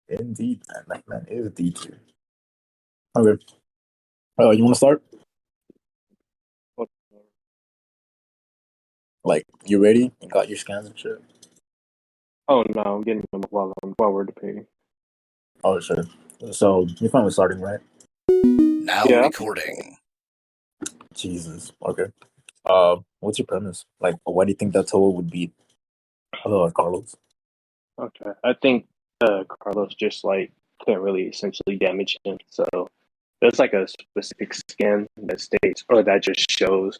Indeed, man. That man is D tier. Okay. You want to start? Like, you ready? You got your scans and shit? Oh no, I'm getting them while we're debating. Oh, sure. So, you're fine with starting, right? Now Yeah. recording. Jesus. Okay. What's your premise? Like, why do you think that Toa would beat Carlos? Okay. I think Carlos just like can't really essentially damage him. So there's like a specific scan that states or that just shows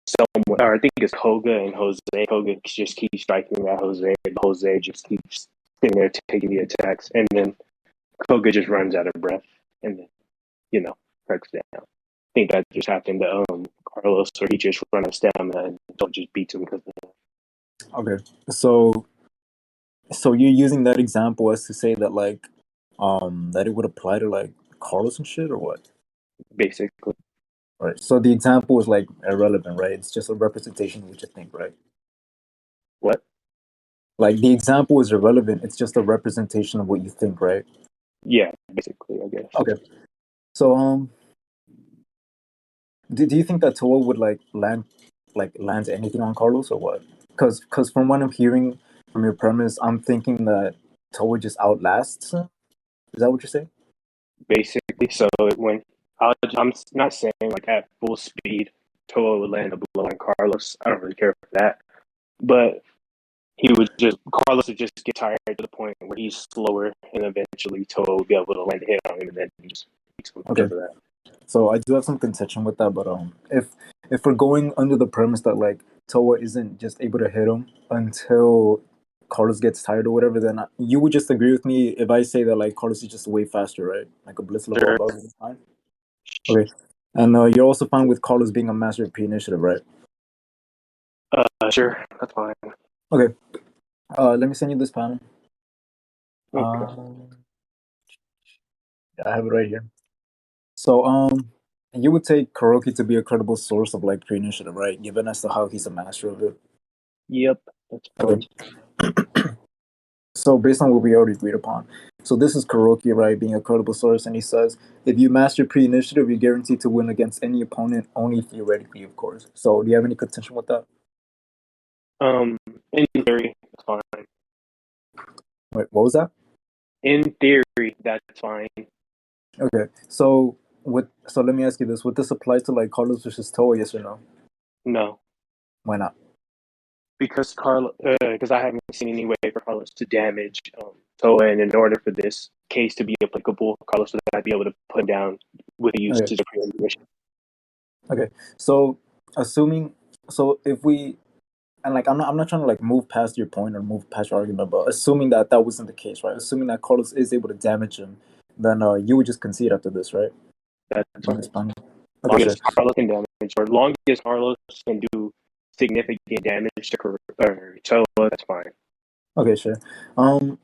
someone. Or I think it's Koga and Jose. Koga just keeps striking at Jose, and Jose just keeps sitting there taking the attacks, and then Koga just runs out of breath, and then cracks down. I think that just happened to Carlos, or he just run out of stamina and don't just beat him because of that. Okay. So you're using that example as to say that, like, that it would apply to, like, Carlos and shit, or what? Basically. Right. So the example is, like, irrelevant, right? It's just a representation of what you think, right? What? Like, the example is irrelevant. It's just a representation of what you think, right? Yeah, basically, I guess. Okay. So, do you think that Toa would land anything on Carlos, or what? Because from what I'm hearing from your premise, I'm thinking that Toa just outlasts him. Is that what you're saying? Basically, so when I'm not saying like at full speed, Toa would land a blow on Carlos. I don't really care for that, but Carlos would just get tired to the point where he's slower, and eventually Toa would be able to land a hit on him, and then he just beats him Okay. because of that. So I do have some contention with that, but if we're going under the premise that, like, Toa isn't just able to hit him until Carlos gets tired or whatever, then you would just agree with me if I say that, like, Carlos is just way faster, right? Like a blitz level Sure. above him is fine. Okay, and you're also fine with Carlos being a master of pre-initiative, right? Sure, that's fine. Okay. Let me send you this panel. Okay. I have it right here. So, you would take Kuroki to be a credible source of, like, pre-initiative, right? Given as to how he's a master of it. Yep, that's fine. Okay. So, based on what we already agreed upon, so this is Kuroki, right, being a credible source, and he says, if you master pre-initiative, you're guaranteed to win against any opponent, only theoretically, of course. So, do you have any contention with that? In theory, that's fine. Wait, what was that? In theory, that's fine. Okay, so let me ask you this: would this apply to, like, Carlos versus Toa? Yes or no? No, Why not? because I haven't seen any way for Carlos to damage Toa, and in order for this case to be applicable, Carlos would have to be able to put him down with the Okay. usage of pre-ammunition. Okay. So, assuming, so if we, and, like, I'm not trying to, like, move past your point or move past your argument, but assuming that that wasn't the case, right? Assuming that Carlos is able to damage him, then you would just concede after this, right? That's On fine. this panel. As Okay, long sure. as Carlos can damage, or as long as Carlos can do significant damage to Toa, that's fine. Okay, sure. Um,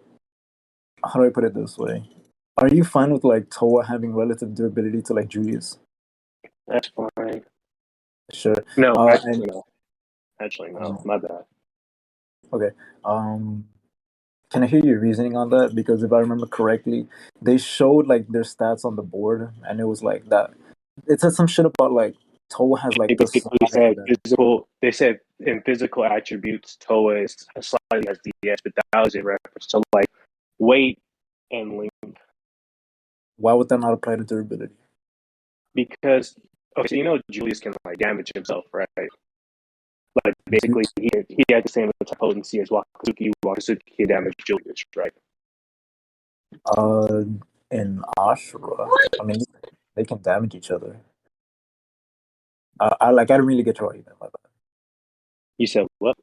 how do I put it this way? Are you fine with, like, Toa having relative durability to, like, Julius? That's fine. Sure. No, And actually no. Actually no. My bad. okay. Can I hear your reasoning on that? Because if I remember correctly, they showed, like, their stats on the board, and it was like that. It said some shit about, like, Toa has, They like, the basically sonic said advantage. physical. They said in physical attributes, Toa is slightly has DS, but that was in reference to like weight and length. Why would that not apply to durability? Because okay, so Julius can like damage himself, right? Like Ju- basically, he had the same potency as Wakazuki. Wakazuki can damage Julius, right? Uh, in Ashura, I mean, they can damage each other. I don't really get your argument about that. You said what?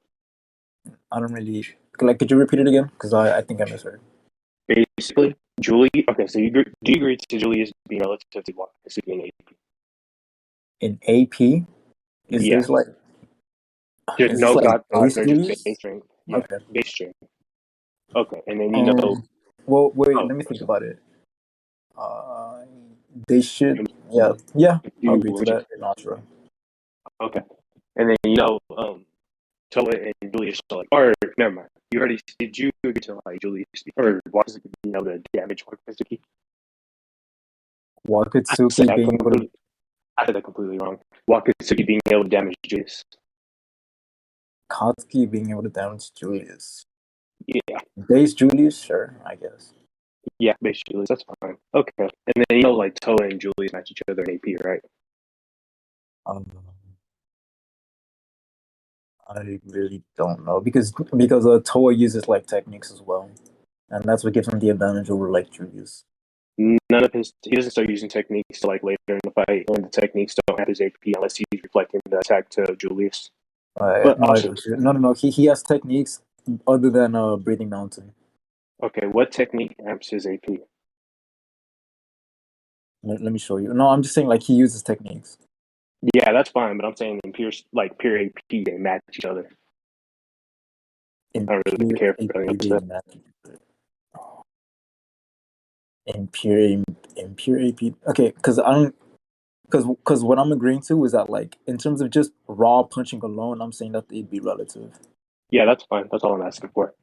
I don't really like. Could you repeat it again? Because I think I misheard. Basically, Julie. Okay, so do you agree to Julius being relative to Wakazuki in AP? In AP, is Yeah, this like there's is this no like god base or just base Julius? strength. Yeah, Okay. base strength. Okay, and then Well, wait. oh, Let me think about it. Uh, they should. Yeah. Yeah. I'll you agree to that in Ashura. okay, and then Toa and Julius are like, or never mind. You already did you agree to like Julius or Wakatsuki being able to damage Wakatsuki? I said Wakatsuki that being able to. completely. I said that completely wrong. Wakatsuki being able to damage Julius. Katsuki being able to damage Julius. Yeah, Base Julius, sure, I guess. yeah, base Julius. That's fine. Okay, and then like Toa and Julius match each other in AP, right? Um, I really don't know because Toa uses like techniques as well, and that's what gives him the advantage over like Julius. None of his he doesn't start using techniques till like later in the fight, and the techniques don't have his AP unless he's reflecting the attack to Julius. But No, I also, don't. No. He has techniques other than breathing mountain. okay, what technique amps his AP? Let me show you. No, I'm just saying like he uses techniques. Yeah, that's fine, but I'm saying in pure AP they match each other. In I don't really pure care for anything AP, else. they match. In pure in pure AP. Okay, because I don't because what I'm agreeing to is that like in terms of just raw punching alone, I'm saying that they'd be relative. Yeah, that's fine. That's all I'm asking for.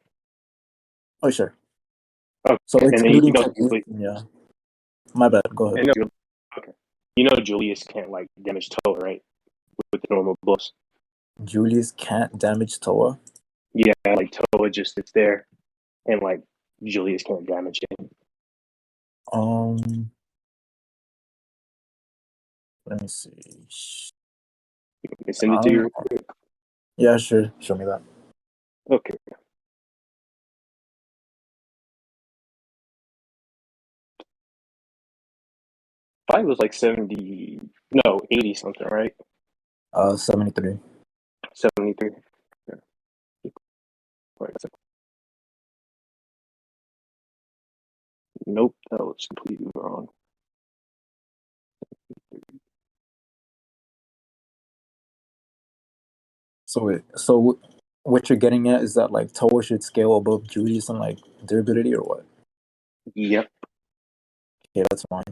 Oh sure. Okay, So and then excluding technique, yeah. My bad. Go ahead. and okay, Julius can't like damage Toa, right? With the normal blows. Julius can't damage Toa. Yeah, like Toa just sits there, and like Julius can't damage him. Um, let me see. I send it to you. Yeah, sure. Show me that. Okay. Fight was like 70, no, 80 something, right? 73. 73. Yeah. Nope, that was completely wrong. So what you're getting at is that like Toa should scale above Julius and like durability or what? Yep. Okay, that's fine.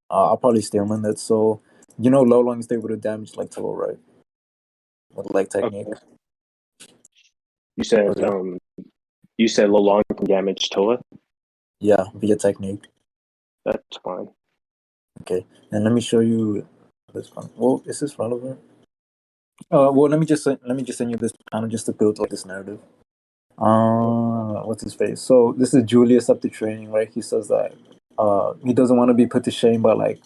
I'll probably stay on that. So Low Long is able to damage like Toa, right? With like technique. Okay. You said Okay. Lolong can damage Toa. Yeah, via technique. That's fine. Okay, and let me show you this one. Well, is this relevant? Well, let me just send you this panel just to build like this narrative. What's his face? So this is Julius after training, right? He says that he doesn't want to be put to shame by like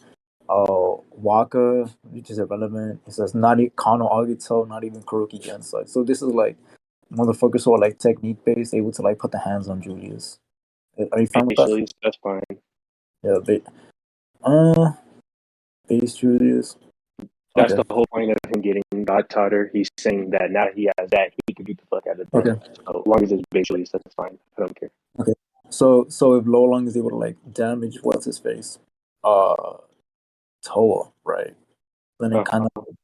Waka, which is irrelevant. He says not Kano Agito, not even Kuroki Gensai. So this is like motherfuckers who are like technique based, able to like put the hands on Julius. Are you fine with that? Actually, that's fine. Yeah, uh base Julius. That's Okay. the whole point of him getting God Totter. He's saying that now he has that, he can beat the fuck out of them. Okay. So as long as it's basically, that's fine. I don't care. Okay. So if Lolong is able to like damage what's his face? Uh Toa, right? Then it kind Uh-huh. of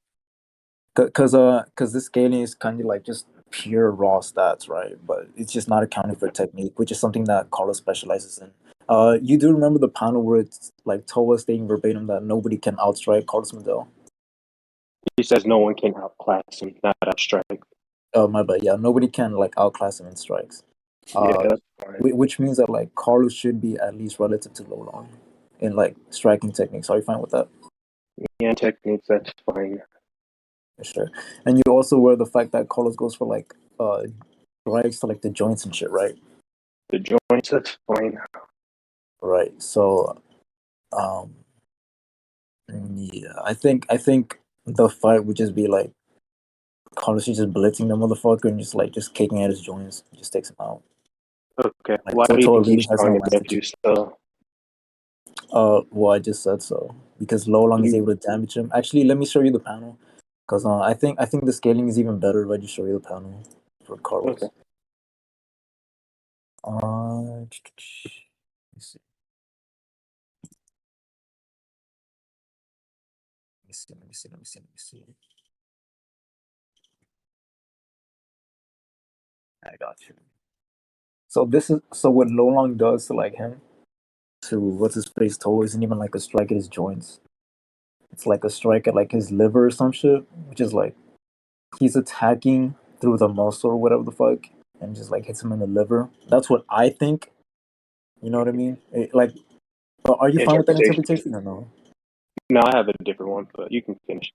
because this scaling is kind of like just pure raw stats, right? But it's just not accounting for technique, which is something that Carlos specializes in. You do remember the panel where it's like Toa stating verbatim that nobody can outstrike Carlos Medel? He says no one can outclass him, not outstrike. Oh my bad, yeah, nobody can like outclass him in strikes. Yeah, Uh, that's fine. which means that like Carlos should be at least relative to Lolong in like striking techniques. Are you fine with that? Yeah, techniques, that's fine. For sure. And you also wear the fact that Carlos goes for like strikes to like the joints and shit, right? The joints, that's fine. Right. So um yeah, I think the fight would just be like Carlos just blitzing the motherfucker and just kicking at his joints, just takes him out. Okay. Like Why do you Toa think really he's has no strong in latitude. nephews though? Well, I just said so because Lolong is You able to damage him. Actually, let me show you the panel because I think the scaling is even better if I just show you the panel for okay? Carlos. Let me see. Let me see. Let me see. Let me see. Let me see. I got you. So what Lolong does to like him to what's his face toe isn't even like a strike at his joints. It's like a strike at like his liver or some shit, which is like he's attacking through the muscle or whatever the fuck, and just like hits him in the liver. That's what I think. You know what I mean? Are you fine with that Interpretation. interpretation or no? No, I have a different one, but you can finish.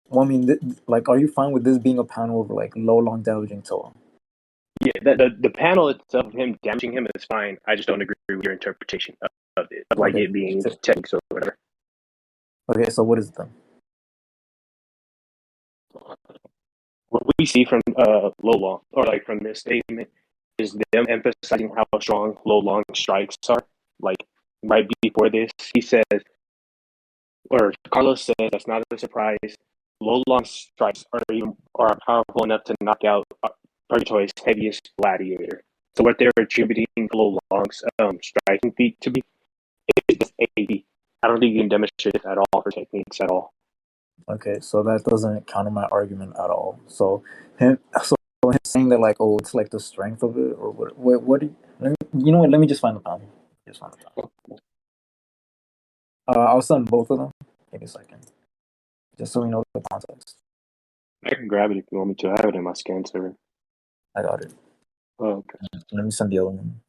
Well, I mean, like, are you fine with this being a panel of like low long damaging Toa? Yeah, the panel itself, him damaging him is fine. I just don't agree with your interpretation of it, of like Okay. it being techniques or whatever. Okay, so what is it then? What we see from Lo Long, or like from this statement, is them emphasizing how strong Lo Long strikes are. Like right before this, he says, or Carlos says, that's not a surprise. Lo Long's strikes are powerful enough to knock out Purgatory's heaviest gladiator. So what they're attributing Lo Long's striking feat to be is just AD. I don't think you can demonstrate it at all for techniques at all. Okay, so that doesn't counter my argument at all. So him saying that like, oh, it's like the strength of it, or what do you, you know what? Let me just find the panel. Just find the panel. I'll send both of them. Give me a second, just so we know the context. I can grab it if you want me to. I have it in my scan server. I got it. Oh, okay. Let me send the other one.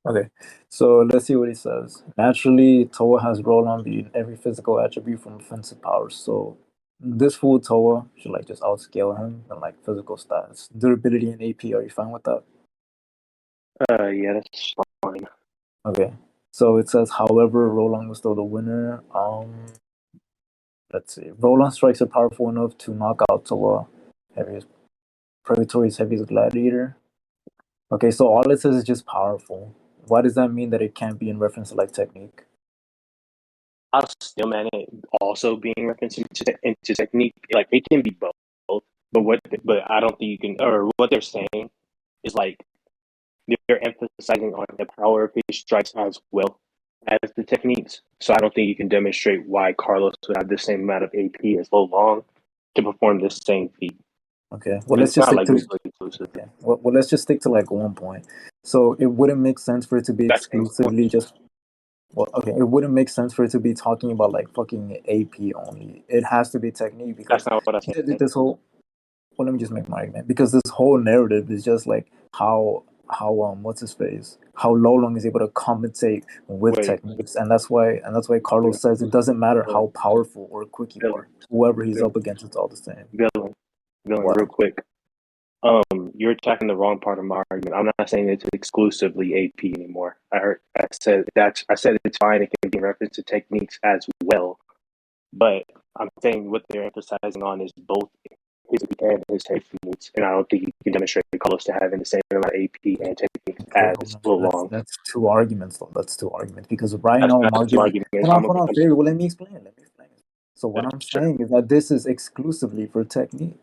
Okay, so let's see what he says. Naturally, Toa has Roland beat every physical attribute from offensive powers. So this fool Toa should like just outscale him in like physical stats. Durability and AP, are you fine with that? Yeah, that's fine. Okay. So it says, however, Roland was still the winner. Let's see. Roland strikes are powerful enough to knock out Toa, heaviest Purgatory's heaviest gladiator. Okay, so all it says is just powerful. Why does that mean that it can't be in reference to like technique? I'll still man it also being referenced into technique. Like it can be both, but I don't think you can. Or what they're saying is like they're emphasizing on the power of his strikes as well as the techniques. So I don't think you can demonstrate why Carlos would have the same amount of AP as Lo Long to perform this same feat. Okay. Well, let's It's just not stick like to. mutually exclusive. Okay. Well, let's just stick to like one point. So it wouldn't make sense for it to be That's exclusively just. Well, okay. It wouldn't make sense for it to be talking about like fucking AP only. It has to be technique that's because not what I said. this whole. Well, let me just make my argument because this whole narrative is just like how what's his face, how Lolong is able to compensate with Wait, techniques, and that's why Carlos says it doesn't matter how powerful or quick you villain, are, whoever he's up against, it's all the same. villain, villain, What? real quick. You're attacking the wrong part of my argument. I'm not saying it's exclusively AP anymore. I said it's fine. It can be referenced to techniques as well, but I'm saying what they're emphasizing on is both his and his techniques, and I don't think you can demonstrate Carlos to having the same amount of AP and techniques Okay, hold as on. Lo That's Long. that's two arguments though. That's two arguments because right That's now I'm not two arguing. arguments. Hold on, Fairy. Well, let me explain. Let me explain. So what I'm Sure. saying is that this is exclusively for technique,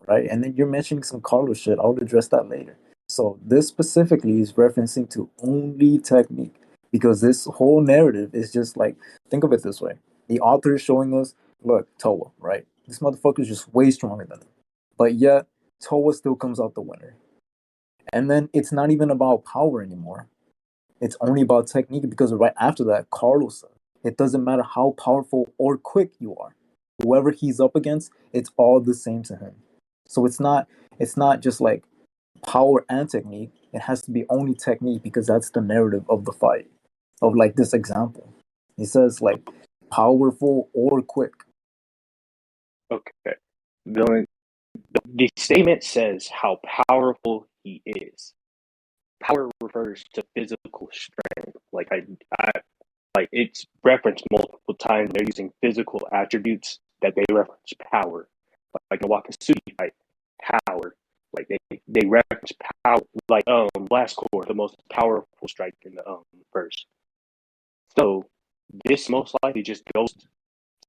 right? And then you're mentioning some Carlos shit. I'll address that later. So this specifically is referencing to only technique because this whole narrative is just like, think of it this way: the author is showing us, look, Toa, right? This motherfucker is just way stronger than him, but yet Toa still comes out the winner. And then it's not even about power anymore. It's only about technique because right after that, Carlos said, it doesn't matter how powerful or quick you are. Whoever he's up against, it's all the same to him. So it's not just like power and technique. It has to be only technique because that's the narrative of the fight. Of like this example. He says like powerful or quick. Okay. The statement says how powerful he is. Power refers to physical strength. Like it's referenced multiple times. They're using physical attributes that they reference power. Like in Wakatsuki fight, power. Like they reference power. Like Blast Core, the most powerful strike in the verse. So this most likely just goes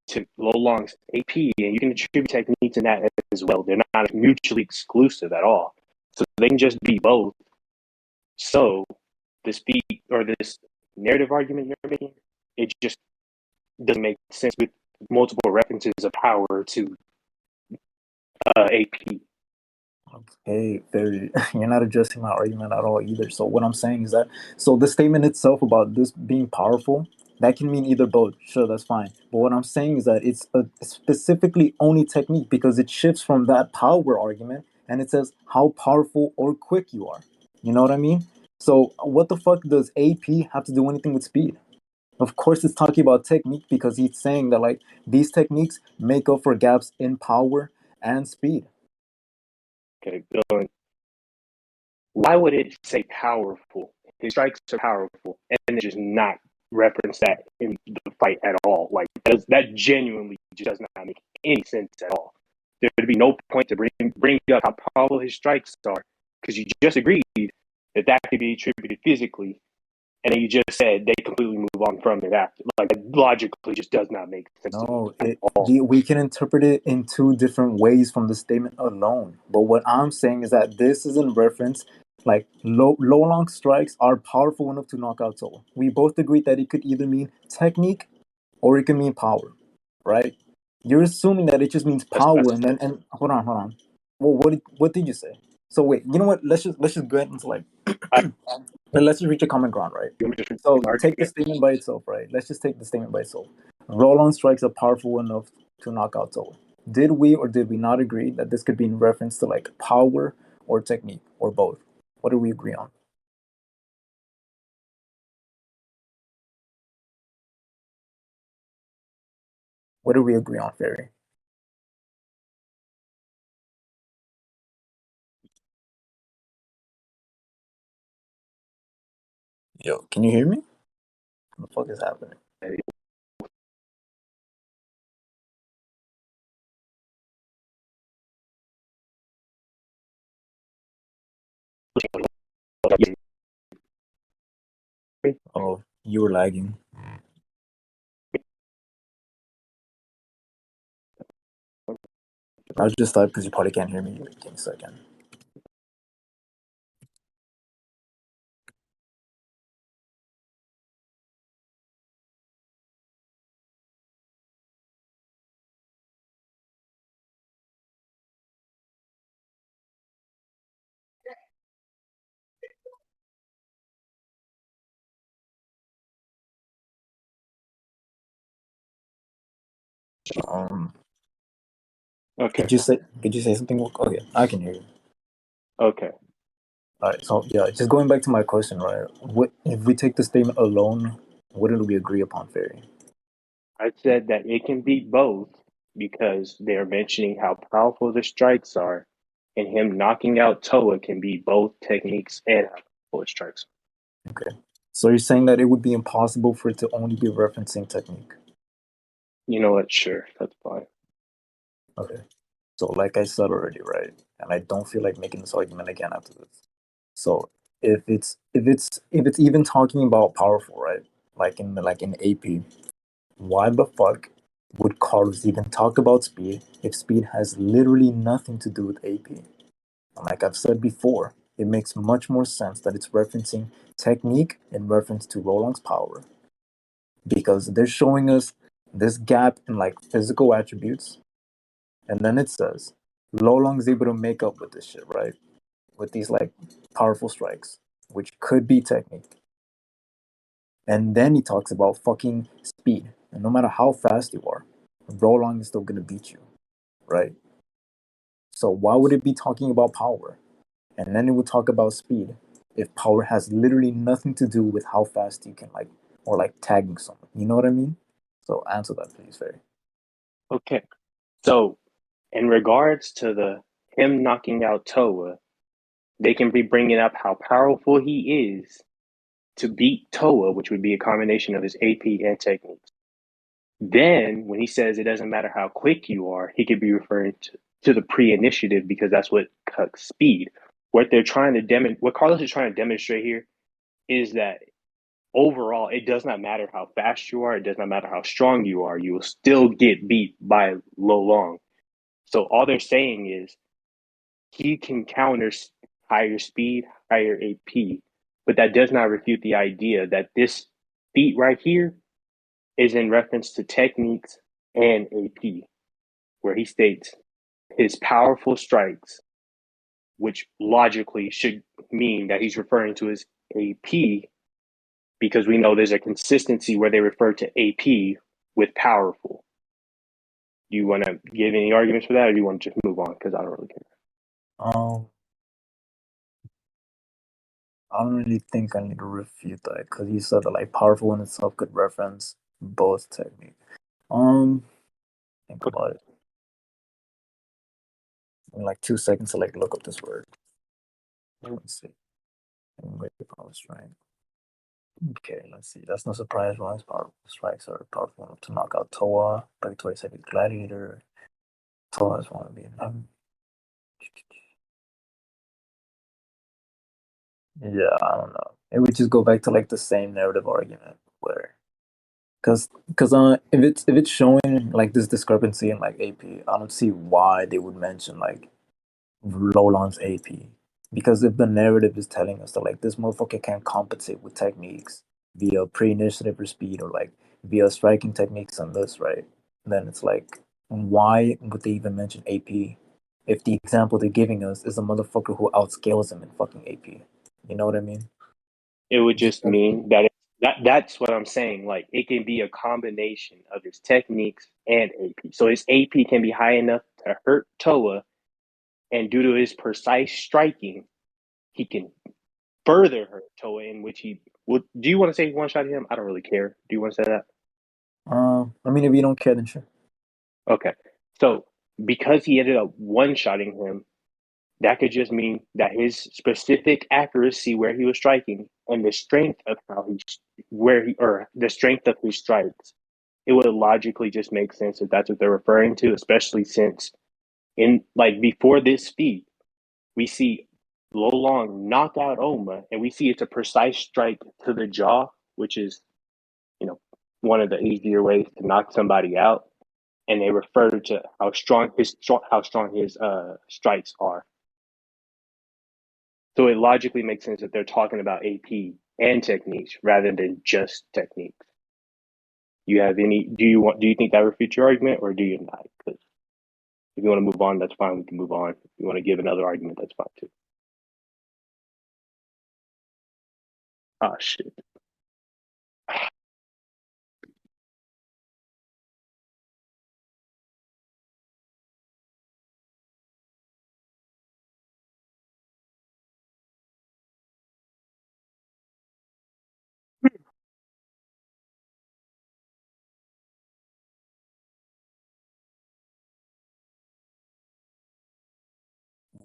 to Lo Long's AP, and you can attribute techniques in that as well. They're not mutually exclusive at all. So they can just be both. So this beat or this narrative argument you're making, it just doesn't make sense with multiple references of power to AP. Okay, very. You're not addressing my argument at all either. So what I'm saying is that so the statement itself about this being powerful, That can mean either both. Sure, that's fine. But what I'm saying is that it's a specifically only technique because it shifts from that power argument and it says how powerful or quick you are. You know what I mean? So what the fuck does AP have to do anything with speed? Of course, it's talking about technique because he's saying that like these techniques make up for gaps in power and speed. Okay, going. Why would it say powerful? His strikes are powerful, and then just not reference that in the fight at all. Like that genuinely just does not make any sense at all. There would be no point to bring up how powerful his strikes are because you just agreed that that could be attributed physically, and then you just said they completely move on from it after. Like logically, just does not make sense to me No, at all. we can interpret it in two different ways from the statement alone. But what I'm saying is that this is in reference, like low long strikes are powerful enough to knock out Toa. We both agreed that it could either mean technique or it can mean power, right? You're assuming that it just means power, That's and then and hold on. Well, what did you say? So wait, you know what? Let's just go ahead into like I, let's just reach a common ground, right? So take the statement by itself, right? Let's just take the statement by itself. Roll-on strikes are powerful enough to knock out Toa. Did we or did we not agree that this could be in reference to like power or technique or both? What do we agree on? What do we agree on, Fairy? Yo, can you hear me? What the fuck is happening? Oh, you were lagging. I was just thought because you probably can't hear me. Give me a second. Um, Okay. Did you say something? Okay, I can hear you. Okay. All right, so yeah, just going back to my question, right? What if we take the statement alone? What did we agree upon, Fairy? I said that it can be both because they're mentioning how powerful the strikes are, and him knocking out Toa can be both techniques and how powerful his strikes Okay, so you're saying that it would be impossible for it to only be referencing technique. You know what? Sure, that's fine. Okay, so like I said already, right? And I don't feel like making this argument again after this. So if it's even talking about powerful, right? Like in AP, why the fuck would Carlos even talk about speed if speed has literally nothing to do with AP? And like I've said before, it makes much more sense that it's referencing technique in reference to Roland's power because they're showing us this gap in like physical attributes, and then it says Lolong's able to make up with this shit, right? With these like powerful strikes, which could be technique. And then he talks about fucking speed. And no matter how fast you are, Rolong is still gonna beat you, right? So why would it be talking about power? And then it would talk about speed if power has literally nothing to do with how fast you can like or like tagging someone. You know what I mean? So answer that please, Ferry. Okay. So, in regards to the him knocking out Toa, they can be bringing up how powerful he is to beat Toa, which would be a combination of his AP and techniques. Then, when he says it doesn't matter how quick you are, he could be referring to the pre-initiative because that's what cuts speed. What Carlos is trying to demonstrate here is that overall, it does not matter how fast you are, it does not matter how strong you are, you will still get beat by Lo Long. So all they're saying is he can counter higher speed, higher AP, but that does not refute the idea that this feat right here is in reference to techniques and AP, where he states his powerful strikes, which logically should mean that he's referring to his AP because we know there's a consistency where they refer to AP with powerful. Do you want to give any arguments for that, or do you want to just move on? Because I don't really care. Um, I don't really think I need to refute that because you said that like powerful in itself could reference both techniques. Think Okay. about it. In like 2 seconds to like look up this word. Let's see. Wait, power strike. Okay, let's see. That's no surprise. Ron's powerful strikes are powerful enough to knock out Toa, but Victoria's Secret Gladiator. Toa's want to be. Yeah, I don't know. It would just go back to like the same narrative argument where, because if it's showing like this discrepancy in like AP, I don't see why they would mention like Roland's AP. Because if the narrative is telling us that like this motherfucker can compensate with techniques via pre-initiative or speed or like via striking techniques on this, right? Then it's like, why would they even mention AP if the example they're giving us is a motherfucker who outscales him in fucking AP? You know what I mean? It would Just just mean that that's what I'm saying. Like it can be a combination of his techniques and AP. So his AP can be high enough to hurt Toa, and due to his precise striking, he can further hurt Toa. In which he would. Do you want to say one shot him? I don't really care. Do you want to say that? I mean, if you don't care, then sure. Okay. So because he ended up one shotting him, that could just mean that his specific accuracy where he was striking and the strength of how he where he or the strength of his strikes, it would logically just make sense if that's what they're referring to, especially since in like before this feat, we see Lo Long knock out Oma, and we see it's a precise strike to the jaw, which is, you know, one of the easier ways to knock somebody out. And they refer to how strong his strikes are. So it logically makes sense that they're talking about AP and techniques rather than just techniques. You have any? Do you think that refutes your argument, or do you not? Because if you want to move on, that's fine. We can move on. If you want to give another argument, that's fine too. Oh shit.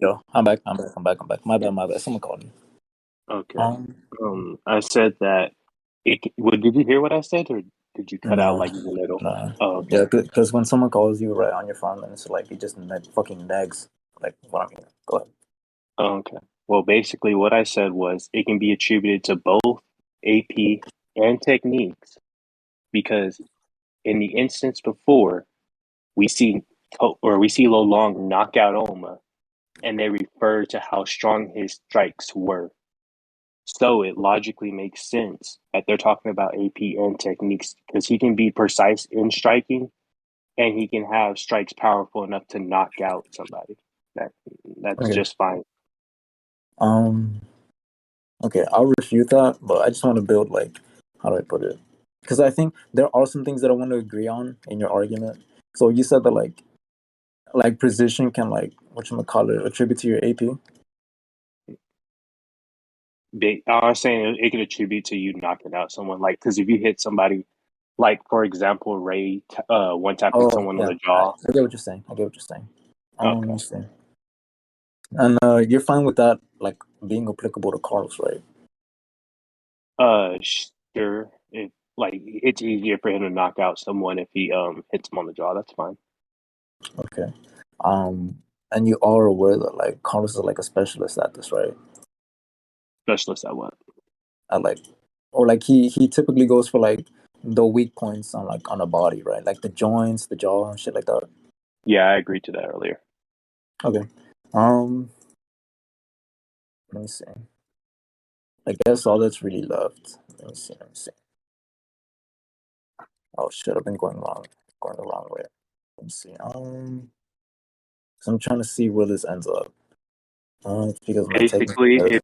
Yo, I'm back. I'm back. My bad. Someone called me. Okay. Um, I said that. Did you hear what I said, or did you cut out nah, like in the middle? nah. Oh, Yeah, okay. because when someone calls you right on your phone, then it's like it just fucking nags like what I'm hearing. Go ahead. Okay. Well, basically, what I said was it can be attributed to both AP and techniques because in the instance before, we see we see Lo Long knock out Oma, and they refer to how strong his strikes were. So it logically makes sense that they're talking about AP and techniques because he can be precise in striking, and he can have strikes powerful enough to knock out somebody. That that's Okay. just fine. Um. Okay, I'll refute that, but I just want to build like how do I put it? Because I think there are some things that I want to agree on in your argument. So you said that like precision can like whatchamacallit attribute to your AP. I was saying it could attribute to you knocking out someone, like because if you hit somebody, like for example, Ray one tapping Oh someone on yeah, the jaw. I get what you're saying. I get what you're saying. Let Okay. me see. And you're fine with that, like being applicable to Carlos, right? Sure. If like it's easier for him to knock out someone if he hits him on the jaw, that's fine. Okay. And you are aware that like Carlos is like a specialist at this, right? Specialist at what? At like, or like he typically goes for like the weak points on like on a body, right? Like the joints, the jaw, and shit like that. Yeah, I agreed to that earlier. Okay. Um, let me see. I guess all that's really left. Let me see. Oh shit, I've been going the wrong way. Let me see. So I'm trying to see where this ends up. It's because my technique Basically, doesn't work.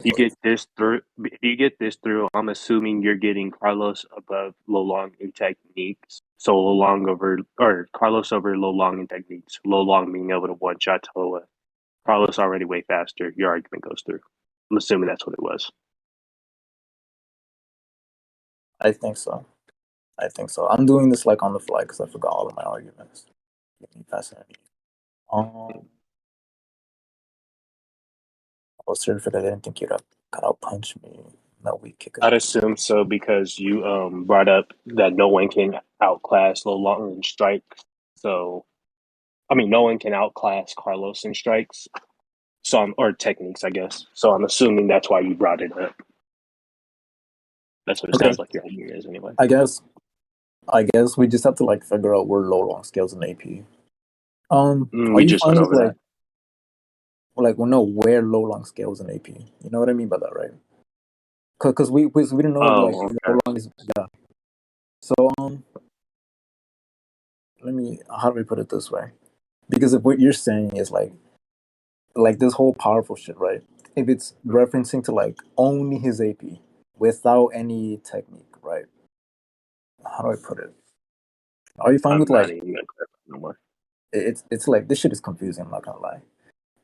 if you get this through, I'm assuming you're getting Carlos above Lolong in techniques. So Lolong over or Carlos over Lolong in techniques. Lolong being able to one shot Toa. Carlos already way faster. Your argument goes through. I'm assuming that's what it was. I think so. I think so. I'm doing this like on the fly because I forgot all of my arguments. Give me fascinating. Um, I was terrific. I didn't think you'd got out punch me. No weak kick I'd ability. assume so because you brought up that no one can outclass Lolong in strikes. So I mean, no one can outclass Carlos in strikes. So or techniques, I guess. So I'm assuming that's why you brought it up. That's what it Okay, sounds like your argument is, anyway. I guess. I guess we just have to like figure out where low long scales in AP. Are We you just fine went with over that. like we know where low long scales in AP? You know what I mean by that, right? Because we don't know like Oh, low okay. long is yeah. So let me how do we put it this way? Because if what you're saying is like this whole powerful shit, right? If it's referencing to like only his AP without any technique, right? How do I put it? Are you fine with I'm not like even gonna clarify no more. it's like this shit is confusing, I'm not gonna lie.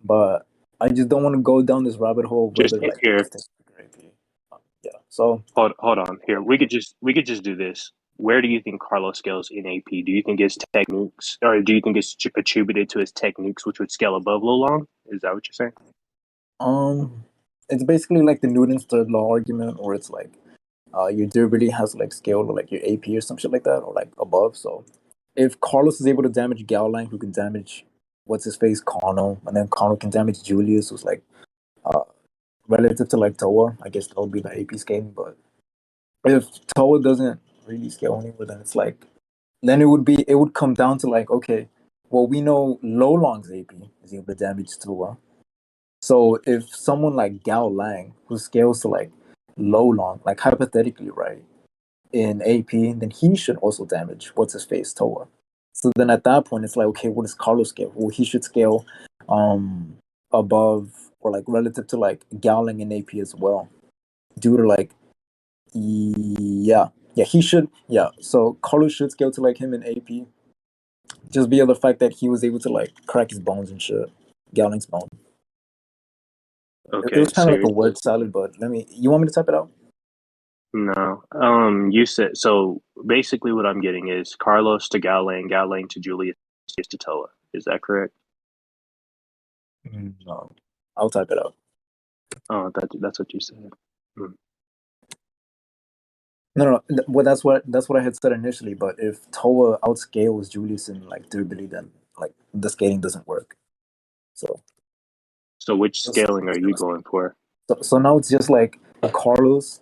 But I just don't want to go down this rabbit hole Just whether like here. it's technique or AP. Yeah. So Hold on. Here, we could just do this. Where do you think Carlos scales in AP? Do you think his techniques, or do you think it's attributed to his techniques, which would scale above Lolong? Is that what you're saying? um it's basically like the Newton's third law argument where it's like your durability has like scale to like your AP or some shit like that, or like above. So if Carlos is able to damage Gowlang, who can damage what's his face Kano, and then Kano can damage Julius, who's like uh, relative to like Toa, I guess that would be the AP scaling. But if Toa doesn't really scale anywhere, then it's like then it would come down to like okay, well we know Lolong's AP is able to damage Toa. So if someone like Gao Lang who scales to like Lolong, like hypothetically, right? In AP, then he should also damage what's his face Toa. So then at that point, it's like, okay, what does Carlos scale? Well, he should scale um above or like relative to like Gowling in AP as well, due to like yeah he should yeah. So Carlos should scale to like him in AP just via the fact that he was able to like crack his bones and shit, Gowling's bone. It Okay, was kind so of like you're a word salad, but let me. You want me to type it out? no. You said so. Basically, what I'm getting is Carlos to Galen, Galen to Julius to Toa. Is that correct? No, I'll type it out. Oh, that's what you said. Hmm. No. Well, that's what I had said initially. But if Toa outscales Julius in like durability, then like the scaling doesn't work. So, So, which just, scaling are you going for? so now it's just like Carlos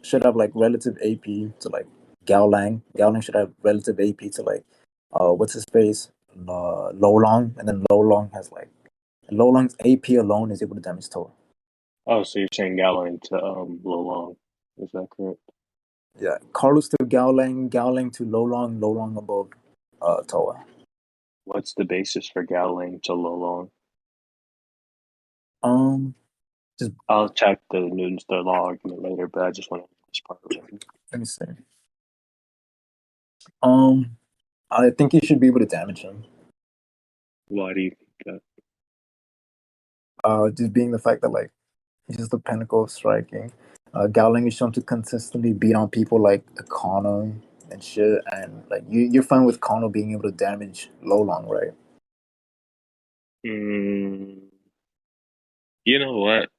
should have like relative AP to like Gao Lang. Gao Lang should have relative AP to like what's his face Lo Long, and then Lo Long has like Lo Long's AP alone is able to damage Toa. Oh, so you're saying Galen to Lolong. Is that correct? Yeah, Carlos to Gao Lang, Gao Lang to Lo Long above Toa. What's the basis for Galen to Lolong? Um, just I'll check the Newton's third law argument later, but I just want to this part right here. let me see. Um, I think he should be able to damage him. Why do you think that? Just being the fact that like he's just the pinnacle of striking. Gowling is shown to consistently beat on people like Kano and shit, and like you're fine with Kano being able to damage Lolong, right? Mm, you know what?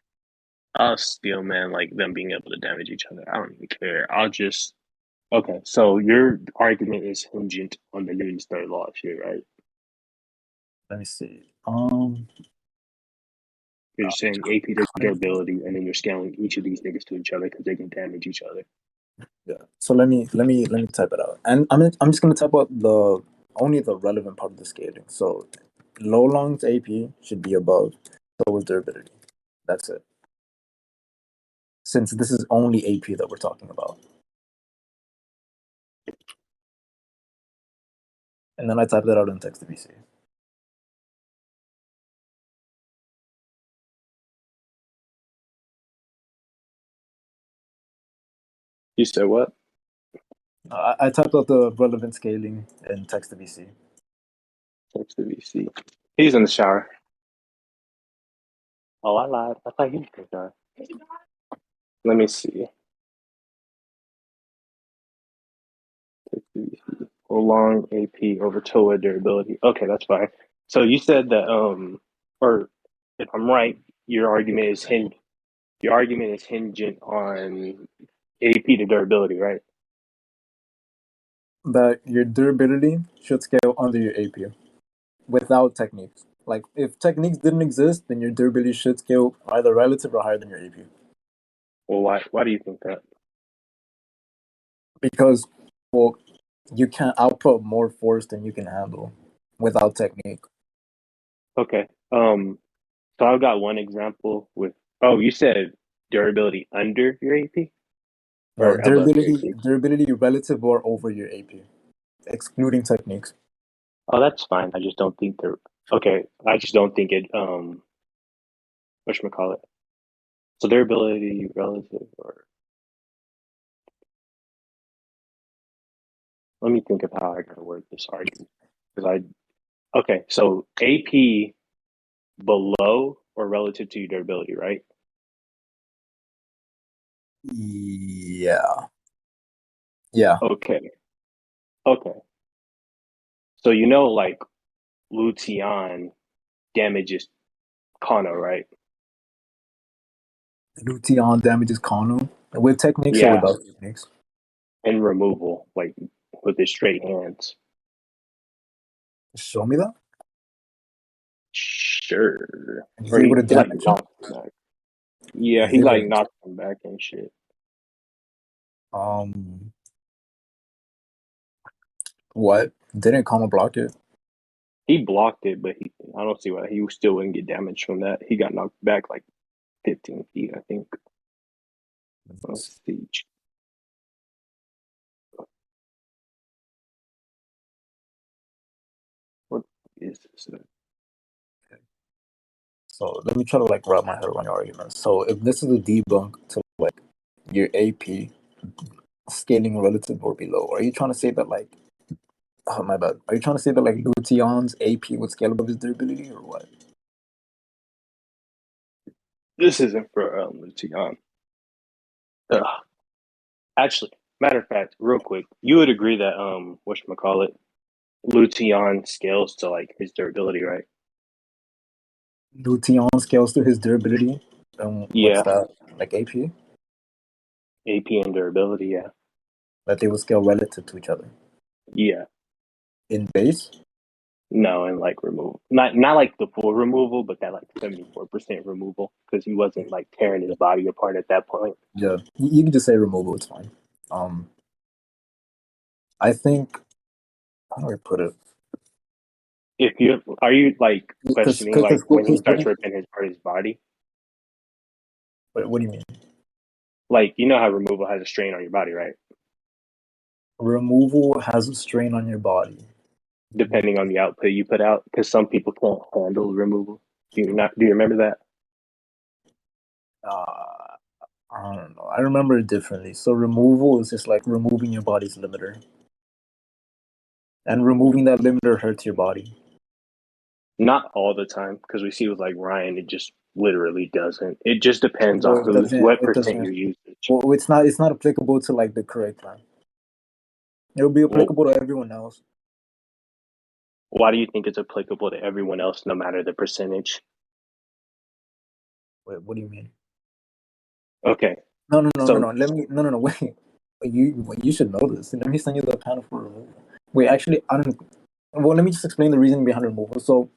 I'll steal man like them being able to damage each other. I don't even care. I'll just okay. So your argument is hingent on the Newton's third law here, right? Let me see. You're saying AP to durability, and then you're scaling each of these niggas to each other because they can damage each other. Yeah. So let me type it out, and I'm just gonna type out the only the relevant part of the scaling. So Lolong's AP should be above Towa's durability. That's it. Since this is only AP that we're talking about, and then I type that out in text to BC. You said what? I typed out the relevant scaling in text to VC. Text to VC. He's in the shower. Oh, I lied. I thought he was in the shower. Let me see. Text to VC. Long AP over TOA durability. Okay, that's fine. So you said that, or if I'm right, your argument is hinging on AP to durability, right? That your durability should scale under your AP without techniques. Like if techniques didn't exist, then your durability should scale either relative or higher than your AP. Well, why do you think that? Because well, you can output more force than you can handle without technique. Okay. So I've got one example with. Oh, you said durability under your AP or above your AP? Durability relative or over your AP, excluding techniques. Oh, that's fine. I just don't think they're okay. I just don't think it. Whatchamacallit? So durability relative, or let me think of how I gotta word this argument because I. Okay, so AP below or relative to your durability, right? Yeah. Yeah. Okay. Okay. So like Lucian damages Kano, right? Luteon damages Kano with techniques or Yeah, without techniques. and removal, like with his straight hands. Show me that. Sure. He's Or able to he like damage him. knocks him back. Yeah, He's he able like to. knocks him back and shit. Um, what? Didn't Kano block it? He blocked it, but I don't see why he still wouldn't get damaged from that. He got knocked back like 15 feet, I think. Let's see. What is this? So let me try to like wrap my head around your argument. So if this is a debunk to like your AP scaling relative or below, are you trying to say that like oh my bad. Are you trying to say that like Luteon's AP would scale above his durability or what? This isn't for Lucian. Ugh. Actually, matter of fact, real quick, you would agree that whatchamacallit, Lucian scales to like his durability, right? Luteon scales to his durability. What's Yeah, that? Like AP? AP and durability, yeah. That they would scale relative to each other. Yeah. In base? No, and like removal. Not like the full removal, but that like 74% removal because he wasn't like tearing his body apart at that point. Yeah. You can just say removal, it's fine. I think how do I put it? If you are you like Because questioning like when he what, starts ripping his part of his body, what do you mean? like you know how removal has a strain on your body, right? Removal has a strain on your body. Depending on the output you put out, because some people can't handle removal. Do you remember that? Uh, I don't know. I remember it differently. So removal is just like removing your body's limiter. And removing that limiter hurts your body. Not all the time, because we see with like Ryan, it just literally doesn't. It just depends on Well, it doesn't. what It percent doesn't. your usage. Well, it's not. It's not applicable to like the correct plan. It'll be Well, applicable to everyone else. why do you think it's applicable to everyone else, no matter the percentage? Wait, what do you mean? Okay, No, no, no, no, so no. Let me. No, no, no. Wait. You should know this. Let me send you the panel for removal. Wait, actually, I don't. Well, let me just explain the reason behind removal. So,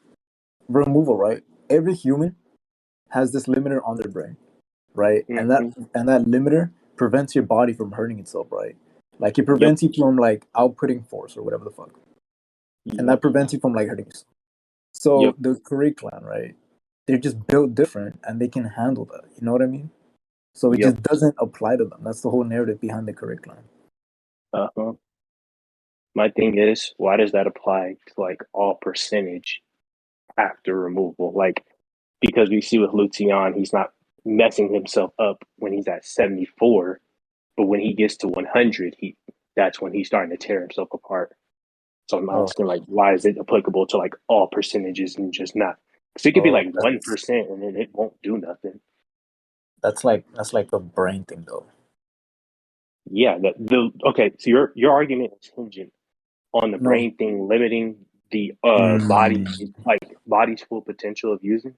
removal, right? Every human has this limiter on their brain, right? mhm, And that limiter prevents your body from hurting itself, right? Like it yep, prevents you from like outputting force or whatever the fuck, and yep, that prevents you from like hurting yourself. yep. So the Korean clan, right? They're just built different, and they can handle that. You know what I mean? So it Yep. just doesn't apply to them. That's the whole narrative behind the Korean clan. Uh-huh. My thing is, why does that apply to like all percentage after removal? Like, because we see with Lucian, he's not messing himself up when he's at 74. But when he gets to 100, that's when he's starting to tear himself apart. So I'm Oh, asking, like, why is it applicable to like all percentages and just not? Because it could be oh, like 1% and then it won't do nothing. that's like a brain thing though. Yeah, the okay. So your argument is hinging on the No, brain thing limiting the body, mm, like body's full potential of using.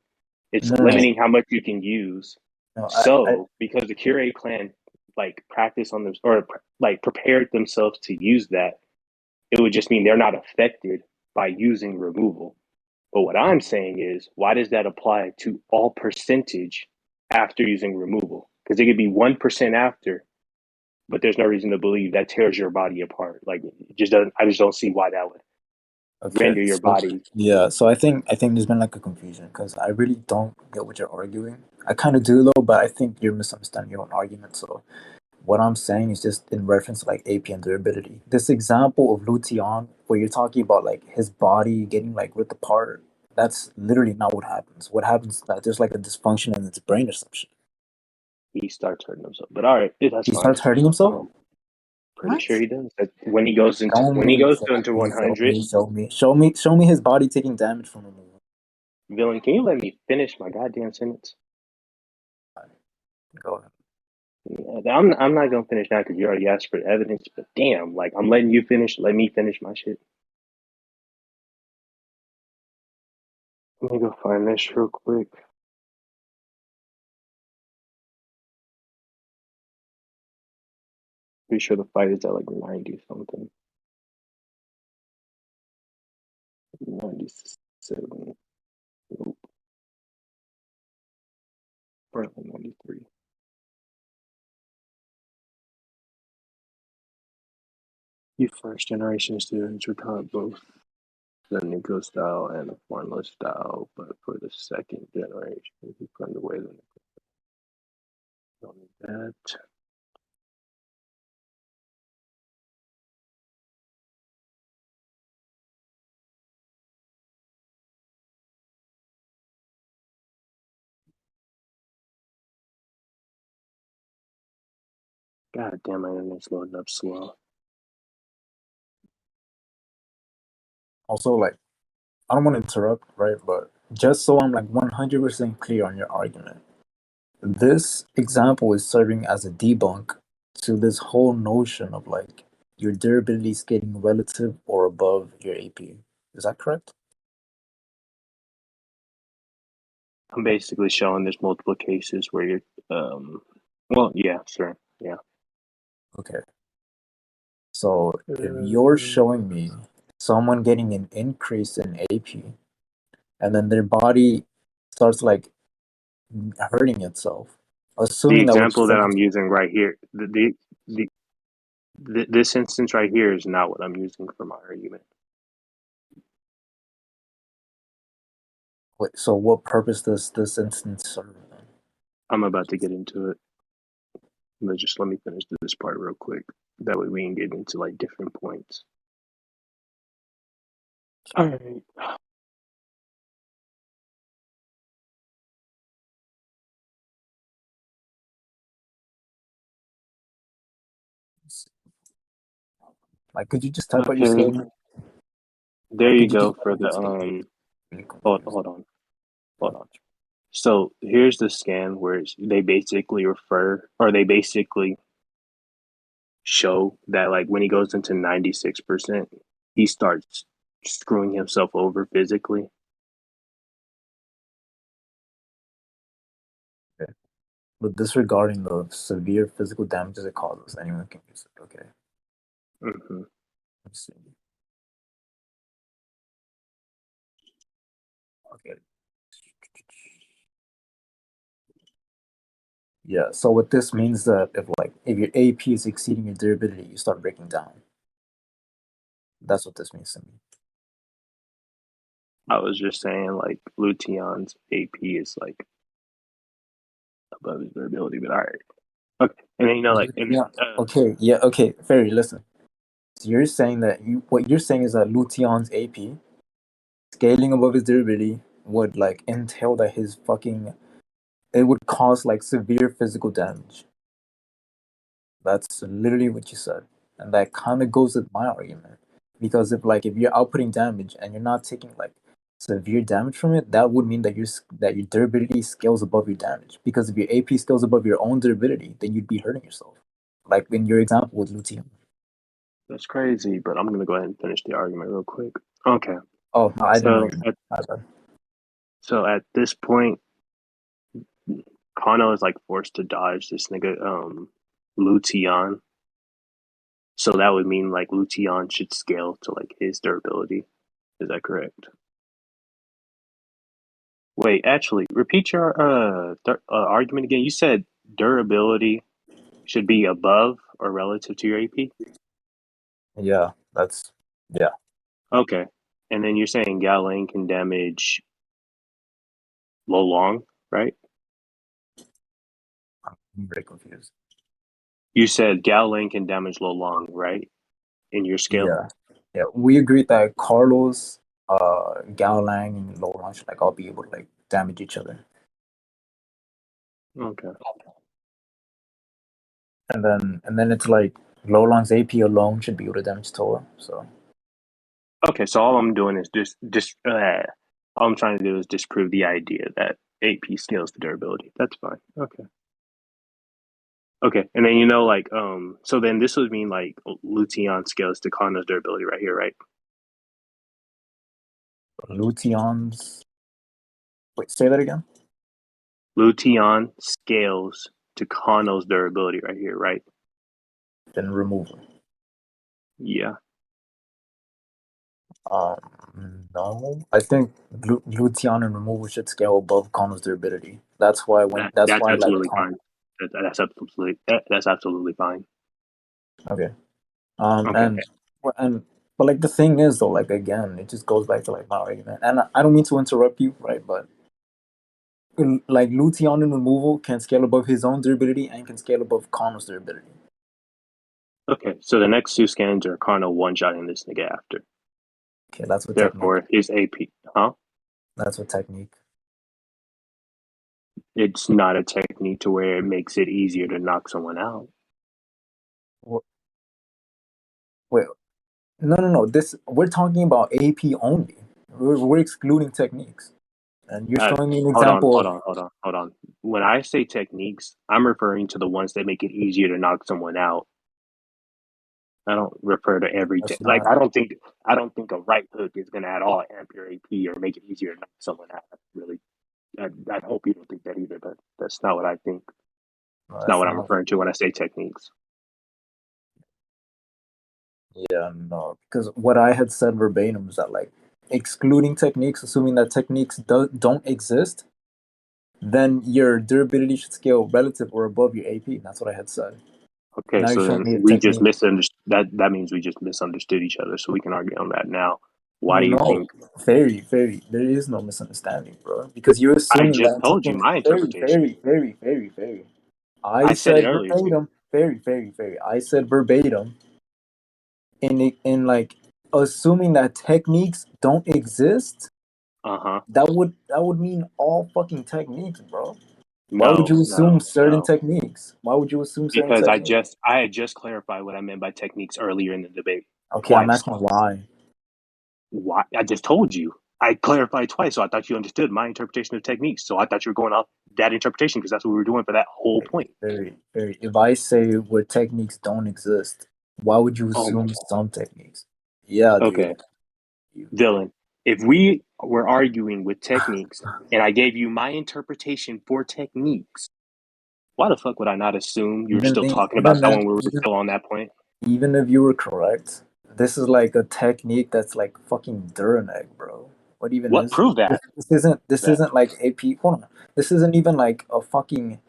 It's no, limiting how much you can use. no. I So because the Curie clan like practice on them or like prepared themselves to use that, it would just mean they're not affected by using removal. But what I'm saying is, why does that apply to all percentage after using removal? Because it could be 1% after, but there's no reason to believe that tears your body apart. Like, it just doesn't. I just don't see why that would Okay, render your so body. yeah, so I think there's been like a confusion because I really don't get what you're arguing. I kind of do though, but I think you're misunderstanding your own argument. So what I'm saying is just in reference to like AP and durability. This example of Lucian, where you're talking about like his body getting like ripped apart, that's literally not what happens. What happens is that there's like a dysfunction in its brain or some shit. He starts hurting himself. But all right, that's He fine. starts hurting himself. Pretty What? sure he does. When he goes into Show when he me, goes show to into me, show 100, me, show me his body taking damage from removal. villain, can you let me finish my goddamn sentence? Go ahead. Yeah, I'm not gonna finish now because you already asked for evidence. But damn, like I'm letting you finish. Let me finish my shit. Let me go find this real quick. Pretty sure the fight is at like 90 something, 97. Nope, probably 93. You first generation students were taught both the Negro style and the formless style, but for the second generation, he turned away the Negro. That God damn, my internet's loading up slow. Also, like, I don't want to interrupt, right? But just so I'm like 100% clear on your argument, this example is serving as a debunk to this whole notion of like your durability is getting relative or above your AP. Is that correct? I'm basically showing there's multiple cases where you're, well, yeah, sure, yeah. Okay. So if you're showing me someone getting an increase in AP and then their body starts like hurting itself, The assuming that we're example just that saying, I'm using right here, this instance right here is not what I'm using for my argument. wait, so what purpose does this instance serve then? I'm about to get into it. But just let me finish this part real quick. That way we can get into like different points. All right. Like, could you just type out your Okay. statement? There Like, you could you go just type for out the your statement? Really hold, confused. hold on. Hold on. So here's the scan where they basically refer or they basically show that like when he goes into 96%, he starts screwing himself over physically. Okay. But disregarding the severe physical damages it causes, anyone can use it. Okay. Hmm. Let's see. Okay. Yeah. So what this means that if your AP is exceeding your durability, you start breaking down. That's what this means to me. I was just saying like Lution's AP is like above his durability, but all right. Okay. And then, like, and Yeah. Okay. Yeah. Okay. Ferry, listen. So you're saying that what you're saying is that Lution's AP scaling above his durability would like entail that his fucking it would cause like severe physical damage. That's literally what you said, and that kind of goes with my argument. Because if you're outputting damage and you're not taking like severe damage from it, that would mean that that your durability scales above your damage. Because if your AP scales above your own durability, then you'd be hurting yourself. Like in your example with Lucian. That's crazy, but I'm gonna go ahead and finish the argument real quick. Okay. Oh, no, I didn't know So you. at, My bad. so at this point, Kano is like forced to dodge this nigga Lucian. So that would mean like Lucian should scale to like his durability. Is that correct? Wait, actually, repeat your argument again. You said durability should be above or relative to your AP. Yeah, that's yeah. Okay, and then you're saying Galen can damage Lo Long, right? I'm very confused. You said Galen can damage Lo Long, right? In your scale. Yeah, yeah. We agreed that Carlos, Gao Lang, and Laurent should like all be able to like damage each other, Okay. and then it's like Laurent's AP alone should be able to damage Toa. So Okay, so all I'm doing is just all I'm trying to do is disprove the idea that AP scales the durability. That's fine. Okay. Okay, and then like so then this would mean like Lucian scales to Kano's durability right here, right? Lution's. Wait, say that again. Lucian scales to Kano's durability right here, right? Then removal. Yeah. No, I think Lucian and removal should scale above Connor's durability. That's why That's like absolutely fine. That's absolutely fine. okay. Okay. And but like the thing is though, like again, it just goes back to like my argument, and I don't mean to interrupt you, right? But like Lucian and removal can scale above his own durability and can scale above Connor's durability. Okay. So the next two scans are Kano one shotting this nigga after. Okay, that's what technique. Therefore, his AP, huh? That's what technique. It's not a technique to where it makes it easier to knock someone out. Wh- Wait, no. This we're talking about AP only. We're excluding techniques, and you're showing me an Hold on, example hold of. on, hold on, hold on. When I say techniques, I'm referring to the ones that make it easier to knock someone out. I don't refer to That's like not. I don't think a right hook is gonna at all amp your AP or make it easier to knock someone out. Really, I hope you don't think that either. But that's not what I think. No, It's not that's what I'm not. referring to when I say techniques. Yeah, no, because what I had said verbatim is that like excluding techniques, assuming that techniques don't exist, then your durability should scale relative or above your AP. That's what I had said. Okay, Now you're so showing then me a we just technique. misunderstood. That means we just misunderstood each other. So we can argue on that now. Why do you No, think very. There is no misunderstanding, bro. Because you're I assuming that just I'm told you taking my interpretation? very. I I said it said earlier too. verbatim, very. I said verbatim in like assuming that techniques don't exist. Uh huh. That would mean all fucking techniques, bro. Why would No, you assume no, certain no. techniques? Why would you assume certain Because techniques? I had just clarified what I meant by techniques earlier in the debate Okay, I'm twice. asking why. Why? I just told you. I clarified twice, so I thought you understood my interpretation of techniques. So I thought you were going off that interpretation because that's what we were doing for that whole point. Very. If I say where techniques don't exist, why would you Oh my. assume some techniques? Yeah, dude. Okay, Dylan. If we were arguing with techniques and I gave you my interpretation for techniques, why the fuck would I not assume you were Even still talking about even that then, when we were still on that point? even if you were correct, this is like a technique that's like fucking Duraneg, bro. What even What? is it? Prove that. This That. isn't like AP. Hold on. This isn't even like a fucking.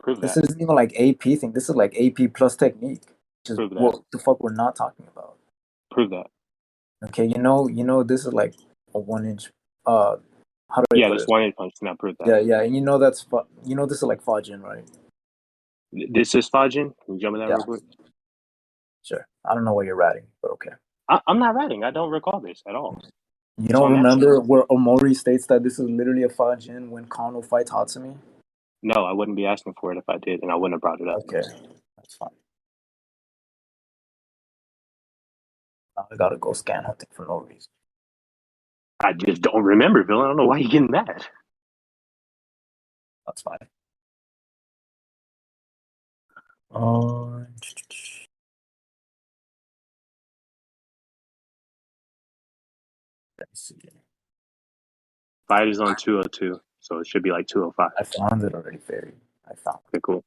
Prove This that. isn't even like AP thing. This is like AP plus technique, which is Prove that. what the fuck we're not talking about. Prove that. Okay, this is like a 1 inch. How do I Yeah, put this it? one inch punch. Now prove that. Yeah, and this is like Fajin, right? This is Fajin. Can you jump in that Yeah, real quick? sure. I don't know what you're ratting, but okay. I'm not ratting. I don't recall this at all. You So don't I'm asking. remember where Omori states that this is literally a Fajin when Kano fights Hatsumi? No, I wouldn't be asking for it if I did, and I wouldn't have brought it up. Okay, that's fine. Now I gotta go scan hunting for no reason. I just don't remember, Bill. I don't know why you're getting mad. That's fine. Uh, let me see. Fight is on 202, so it should be like 205. I found it already, Fairy. I found it. Okay, cool.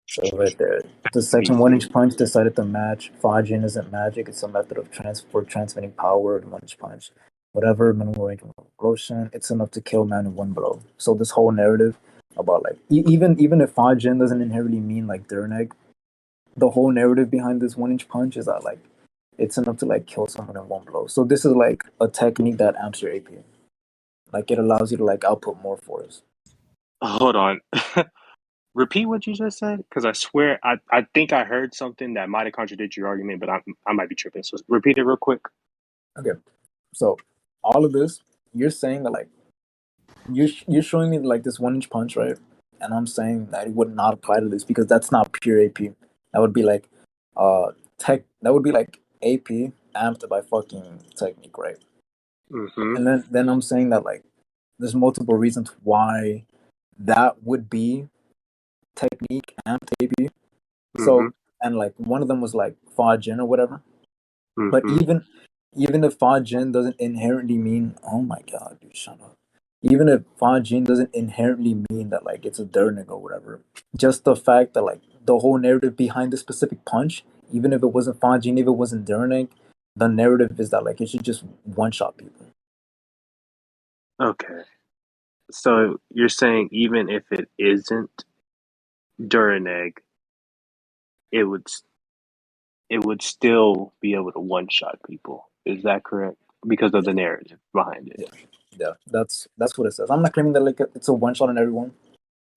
So right there. The section 1 inch punch decided to match. Fajin isn't magic, it's a method of for transmitting power in 1 inch punch. Whatever minimum range of motion, it's enough to kill man in one blow. So this whole narrative about like even if Fajin doesn't inherently mean like Durneg, the whole narrative behind this 1 inch punch is that like it's enough to like kill someone in one blow. So this is like a technique that amps your AP. Like it allows you to like output more force. Hold on. Repeat what you just said, because I swear I think I heard something that might have contradicted your argument, but I might be tripping. So repeat it real quick. Okay. So all of this, you're saying that like you're showing me like this 1 inch punch, right? And I'm saying that it would not apply to this because that's not pure AP. That would be like that would be like AP amped by fucking technique, right? Mm-hmm. And then I'm saying that like there's multiple reasons why that would be technique amped AP. Mm-hmm. So and like one of them was like Fajin or whatever. But Mm-hmm. even if Fajin doesn't inherently mean, oh my god, dude, shut up. Even if Fajin doesn't inherently mean that like it's a Dernig or whatever, just the fact that like the whole narrative behind the specific punch, even if it wasn't Fajin, if it wasn't Dernig, the narrative is that like it should just one shot people. Okay. So you're saying even if it isn't Duraneg, it would it would still be able to one shot people. Is that correct? Because of Yeah, the narrative behind it. yeah, yeah. That's what it says. I'm not claiming that like it's a one shot on everyone.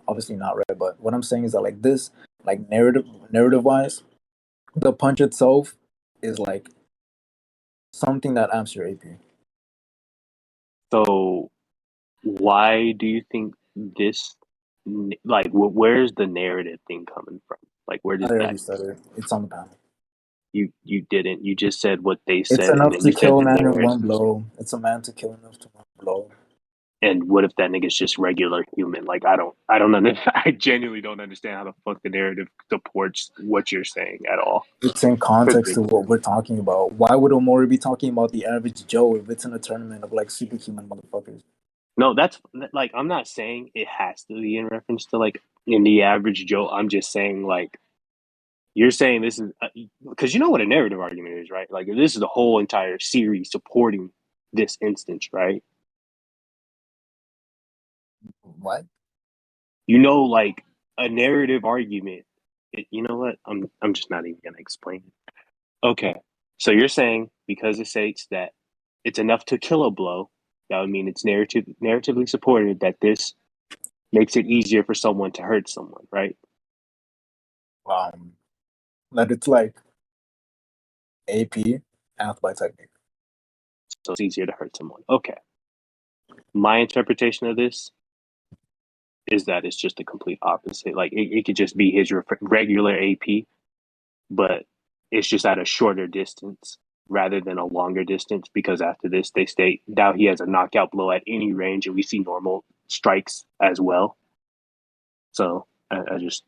Obviously not, right? But what I'm saying is that like this, like narrative wise, the punch itself is like something that amps your AP. So why do you think this like where's the narrative thing coming from? Like where I does that already said it. It's on the panel. you didn't you just said what they It's said and enough then to you said kill a the man in narrative. one blow. It's a man to kill enough to one blow. And what if that nigga's just regular human? Like I don't I genuinely don't understand how the fuck the narrative supports what you're saying at all. It's in context to what we're talking about. Why would Omori be talking about the average Joe if it's in a tournament of like superhuman motherfuckers? No, that's like I'm not saying it has to be in reference to like in the average Joe. I'm just saying like you're saying this is because you know what a narrative argument is, right? Like this is the whole entire series supporting this instance, right? What? You know, like a narrative argument. You know what? I'm just not even gonna explain it. Okay, so you're saying because it states that it's enough to kill a blow, that would mean it's narratively supported that this makes it easier for someone to hurt someone, right? Um, that it's like AP amped by technique. So it's easier to hurt someone. Okay. My interpretation of this is that it's just the complete opposite. Like it could just be his regular AP, but it's just at a shorter distance rather than a longer distance because after this they state now he has a knockout blow at any range and we see normal strikes as well. So I just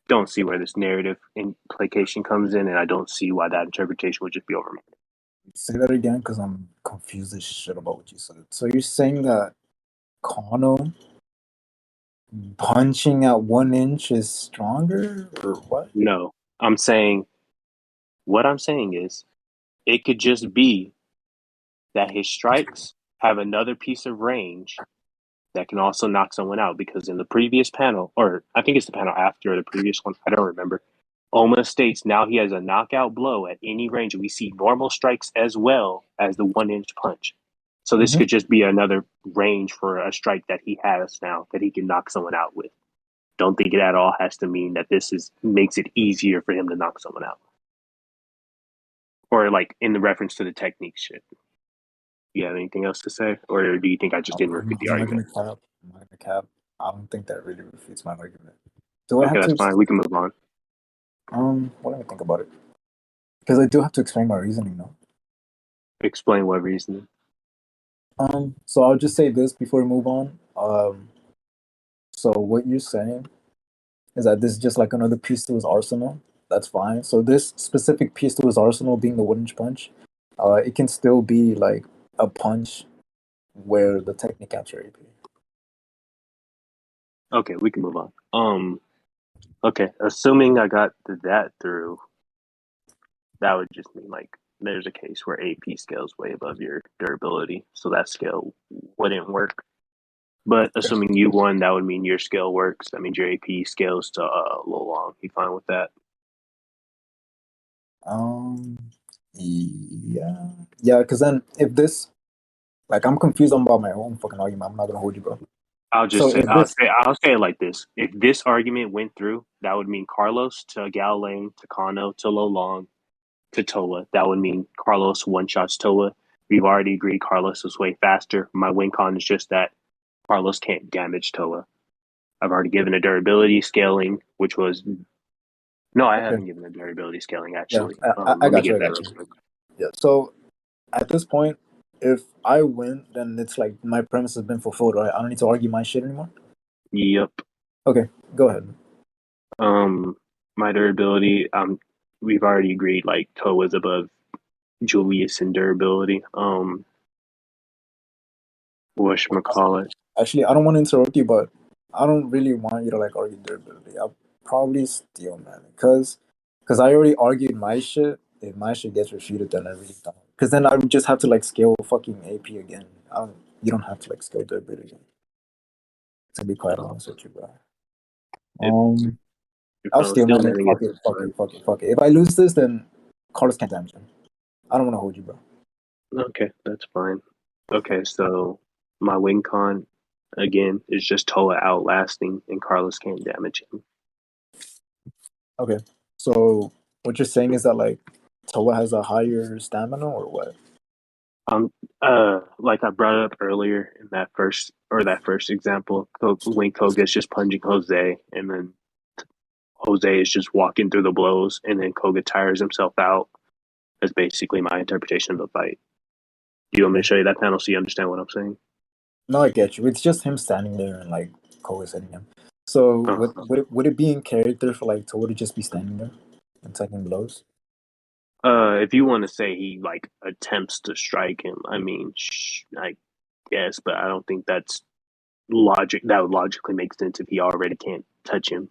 don't see where this narrative implication comes in, and I don't see why that interpretation would just be overrated. Say that again because I'm confused as shit about what you said. So you're saying that Kano punching at 1 inch is stronger or what? No, I'm saying what I'm saying is it could just be that his strikes have another piece of range that can also knock someone out because in the previous panel, or I think it's the panel after the previous one, I don't remember. Oma states now he has a knockout blow at any range, and we see normal strikes as well as the 1 inch punch. So this Mm-hmm. could just be another range for a strike that he has now that he can knock someone out with. Don't think it at all has to mean that this is makes it easier for him to knock someone out. Or like in the reference to the technique shit. You have anything else to say? Or do you think I just didn't refute the I'm not argument? gonna cap. I'm not gonna cap. I don't think that really refutes my argument. Do I Okay, have that's to? fine. We can move on. Well, let me think about it because I do have to explain my reasoning now. Explain what reason. So I'll just say this before we move on. So what you're saying is that this is just like another piece to his arsenal. That's fine. So this specific piece to his arsenal being the wooden punch, it can still be like a punch where the technique capture AP. Okay, we can move on. Okay, assuming I got that through, that would just mean like there's a case where AP scales way above your durability, so that scale wouldn't work. But assuming you won, that would mean your scale works. That means your AP scales to low long. You fine with that? Um, yeah, yeah. Because then if this, like, I'm confused about my own fucking argument. I'm not gonna hold you, bro. I'll just So say if this, I'll say it like this. If this argument went through, that would mean Carlos to Gao Lane to Kano to Lo Long to Toa. That would mean Carlos one shots Toa. We've already agreed Carlos is way faster. My win con is just that Carlos can't damage Toa. I've already given a durability scaling, which was no, I okay, haven't given a durability scaling yeah, actually. I Let me got you. give I that got real you. quick. Yeah. So at this point, if I win, then it's like my premise has been fulfilled, right? I don't need to argue my shit anymore. Yep. Okay, go ahead. Um, my durability. We've already agreed like Toa's above Julius in durability. Whatchamacallit. Actually, I don't want to interrupt you, but I don't really want you to like argue durability. I'll probably steal, man, because I already argued my shit. If my shit gets refuted, then I really don't. Because then I would just have to like scale fucking AP again. I don't. You don't have to like scale durability again. To be quite honest with you, bro. If Um, if I'll I was steal, still man. manning it, Fuck it, that's fuck fine. it, fuck it, fuck it. If I lose this, then Carlos can't damage him. I don't want to hold you, bro. Okay, that's fine. Okay, so my win con again is just Toa outlasting and Carlos can't damage him. Okay. So what you're saying is that like Toa has a higher stamina or what? Um, like I brought up earlier in that first example, when Koga's just punching Jose, and then Jose is just walking through the blows, and then Koga tires himself out. That's basically my interpretation of the fight. Do you want me to Okay. show you that panel so you understand what I'm saying? No, I get you. It's just him standing there and like Koga's hitting him. So Uh, would it be in character for like Toa to just be standing there and taking blows? if you want to say he like attempts to strike him, I mean, I guess, but I don't think that's logic. That would logically make sense if he already can't touch him.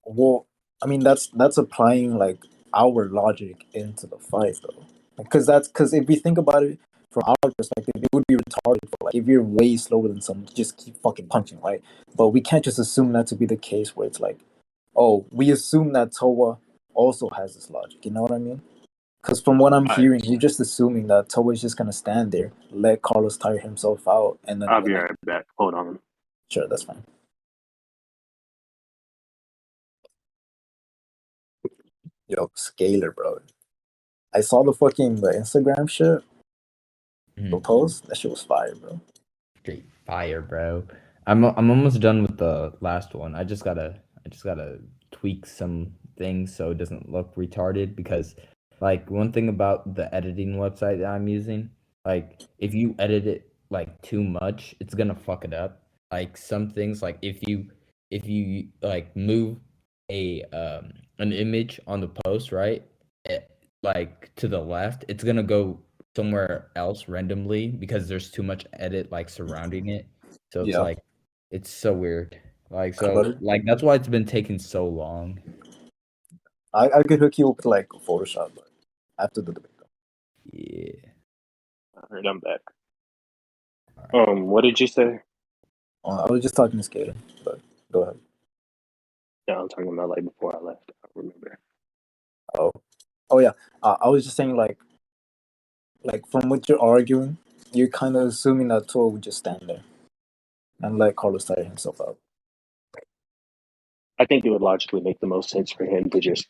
Well, I mean that's applying like our logic into the fight though, because if we think about it from our perspective, it would be retarded for like if you're way slower than someone, to just keep fucking punching, right? But we can't just assume that to be the case where it's like, oh, we assume that Toa also has this logic. You know what I mean? Because from what I'm I, hearing, you're just assuming that Toa is just gonna stand there, let Carlos tire himself out, and then I'll be win it. right back. Hold on. Sure, that's fine. Yo, Scalar, bro. I saw the Instagram shit, the Mhm. post. That shit was fire, bro. Straight fire, bro. I'm almost done with the last one. I just gotta tweak some things so it doesn't look retarded because like one thing about the editing website that I'm using, like if you edit it like too much, it's gonna fuck it up. Like some things like if you like move an image on the post, right? Like to the left, it's gonna go somewhere else randomly because there's too much edit like surrounding it. So it's Yeah, like it's so weird. Like so clutter. like that's why it's been taking so long. I could hook you up with like Photoshop, but I have to do the big though. Yeah. All right, I'm back. All right. What did you say? I was just talking to Skater, but go ahead. No, I'm talking about like before I left. I don't remember. Oh, oh yeah. I was just saying like from what you're arguing, you're kind of assuming that Toa would just stand there and let Carlos tire himself out. I think it would logically make the most sense for him to just,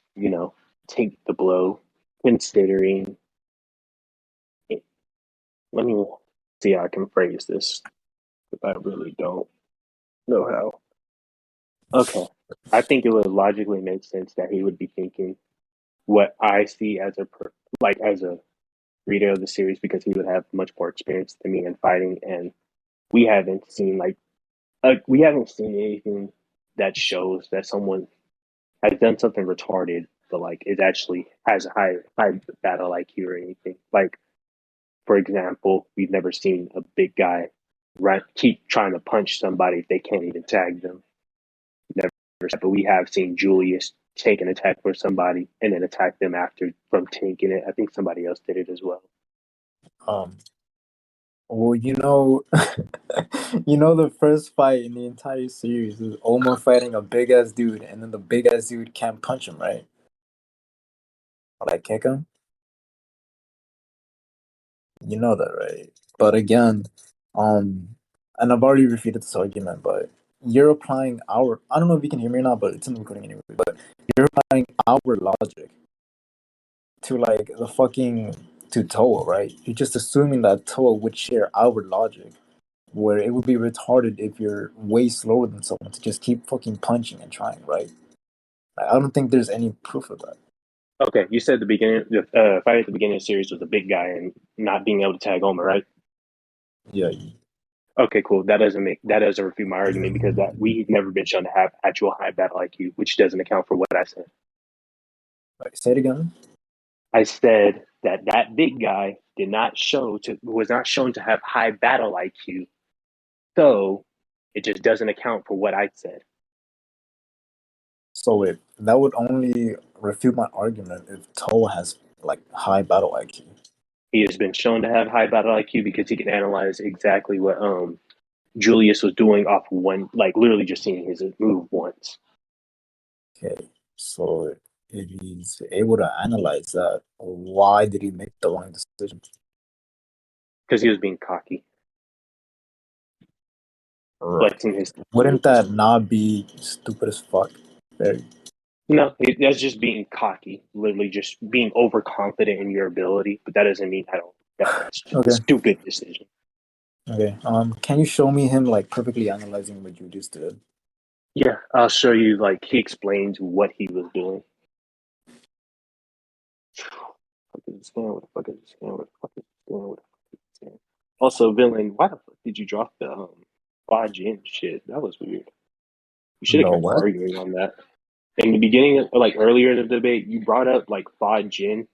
take the blow, considering. It. Let me see how I can phrase this, if I really don't know how. Okay. I think it would logically make sense that he would be thinking what I see as like as a reader of the series because he would have much more experience than me in fighting, and we haven't seen we haven't seen anything that shows that someone has done something retarded, but like it actually has a high battle IQ or anything. Like for example, we've never seen a big guy keep trying to punch somebody if they can't even tag them. Never, but we have seen Julius take an attack for somebody and then attack them after from taking it. I think somebody else did it as well. Um, well, you know, the first fight in the entire series is Omar fighting a big ass dude, and then the big ass dude can't punch him, right? Or like kick him. You know that, right? But again, um, and I've already refuted this argument, but you're applying our. I don't know if you can hear me or not, but it's in the recording anyway. But you're applying our logic to like the fucking to Toa, right? You're just assuming that Toa would share our logic, where it would be retarded if you're way slower than someone to just keep fucking punching and trying, right? I don't think there's any proof of that. Okay, you said the beginning, the fight at the beginning of the series was a big guy and not being able to tag Omar, right? Yeah, Okay, cool. That doesn't refute my argument because that we've never been shown to have actual high battle IQ, which doesn't account for what I said. right, say it again. I said that that big guy did not show to was not shown to have high battle IQ, so it just doesn't account for what I said. So wait, that would only refute my argument if Toa has like high battle IQ. He has been shown to have high battle IQ because he can analyze exactly what Julius was doing off one, like literally just seeing his move once. Okay, so if he's able to analyze that, why did he make the wrong decision? Because he was being cocky, Right. flexing his. Wouldn't that not be stupid as fuck? Very. No, that's just being cocky. Literally, just being overconfident in your ability. But that doesn't mean I don't. That's just a Okay. stupid decision. Okay. Can you show me him like perfectly analyzing what you just did? Yeah, I'll show you. Like he explains what he was doing. Fuck is this game? What the fuck is this game? What the fuck is this game? What the fuck is this game? Also, villain, why the fuck did you drop the Fajin shit? That was weird. You should have No, kept what? arguing on that. In the beginning, like earlier in the debate, you brought up like Fajin,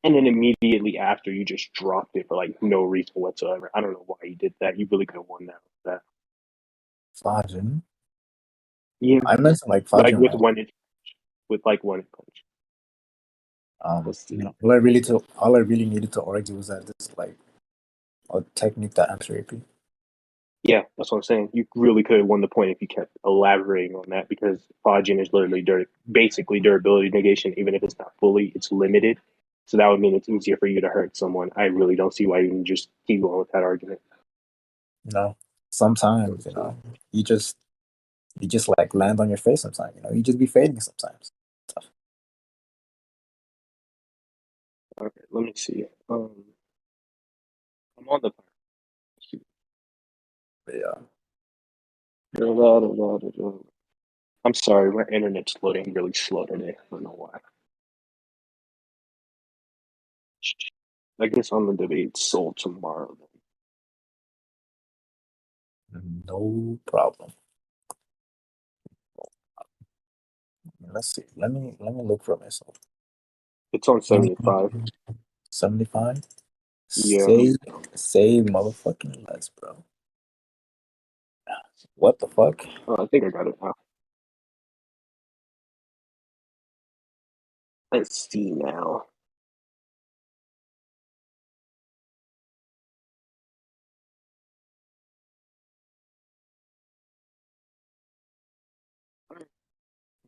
and then immediately after, you just dropped it for like no reason whatsoever. I don't know why you did that. You really could have won that. Fajin? Yeah, I mentioned like like Fajin with wrong. one inch, with like one punch. Let's You see. know, all I really needed to argue was that this is like a technique that ends rapey. Yeah, that's what I'm saying. You really could have won the point if you kept elaborating on that because Fajin is literally basically durability negation, even if it's not fully, it's limited. So that would mean it's easier for you to hurt someone. I really don't see why you can just keep going with that argument. You know, sometimes you just like land on your face. Sometimes you just be fading sometimes. Tough. Okay, let me see. I'm on the. But yeah, I'm sorry, my internet's loading really slow today. I don't know why. I guess on the debate sold tomorrow. no problem. Let's see. Let me look for myself. It's on 75. 75. Yeah. Say motherfucking less, bro. What the fuck? Oh, I think I got it now. Let's see now.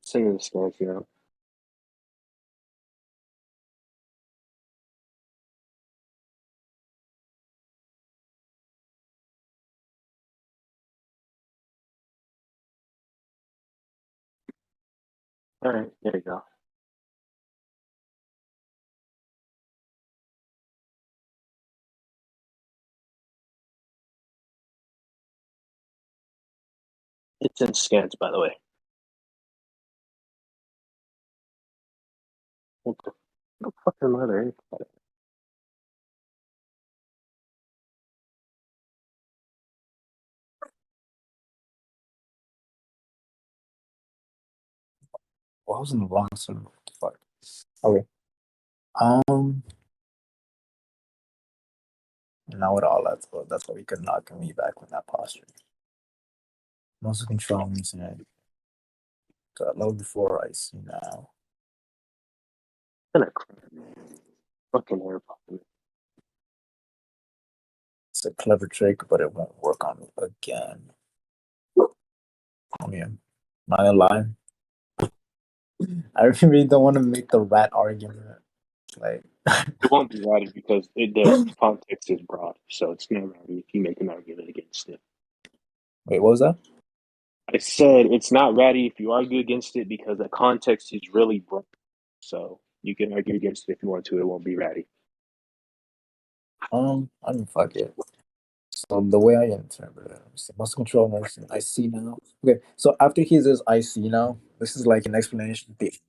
Sending the scans now. All right, there you go. It's in scans, by the way. What the fucking mother? Well, I was in the wrong server. What the fuck? Okay. Um. Now it all that's why we could not get me back with that posture. Muscle control and level before I see now. Gonna cry. Fucking hair popping. It's a clever trick, but it won't work on me again. I mean, not gonna lie. I really don't want to make the rat argument. Like, It won't be ratty because the context is broad, so it's not ratty if you make an argument against it. wait, what was that? I said it's not ratty if you argue against it because the context is really broad. So you can argue against it if you want to. It won't be ratty. I mean, fuck it. So the way I interpret it, muscle control motion. I see now. Okay, so after he says I see now, this is like an explanation. It's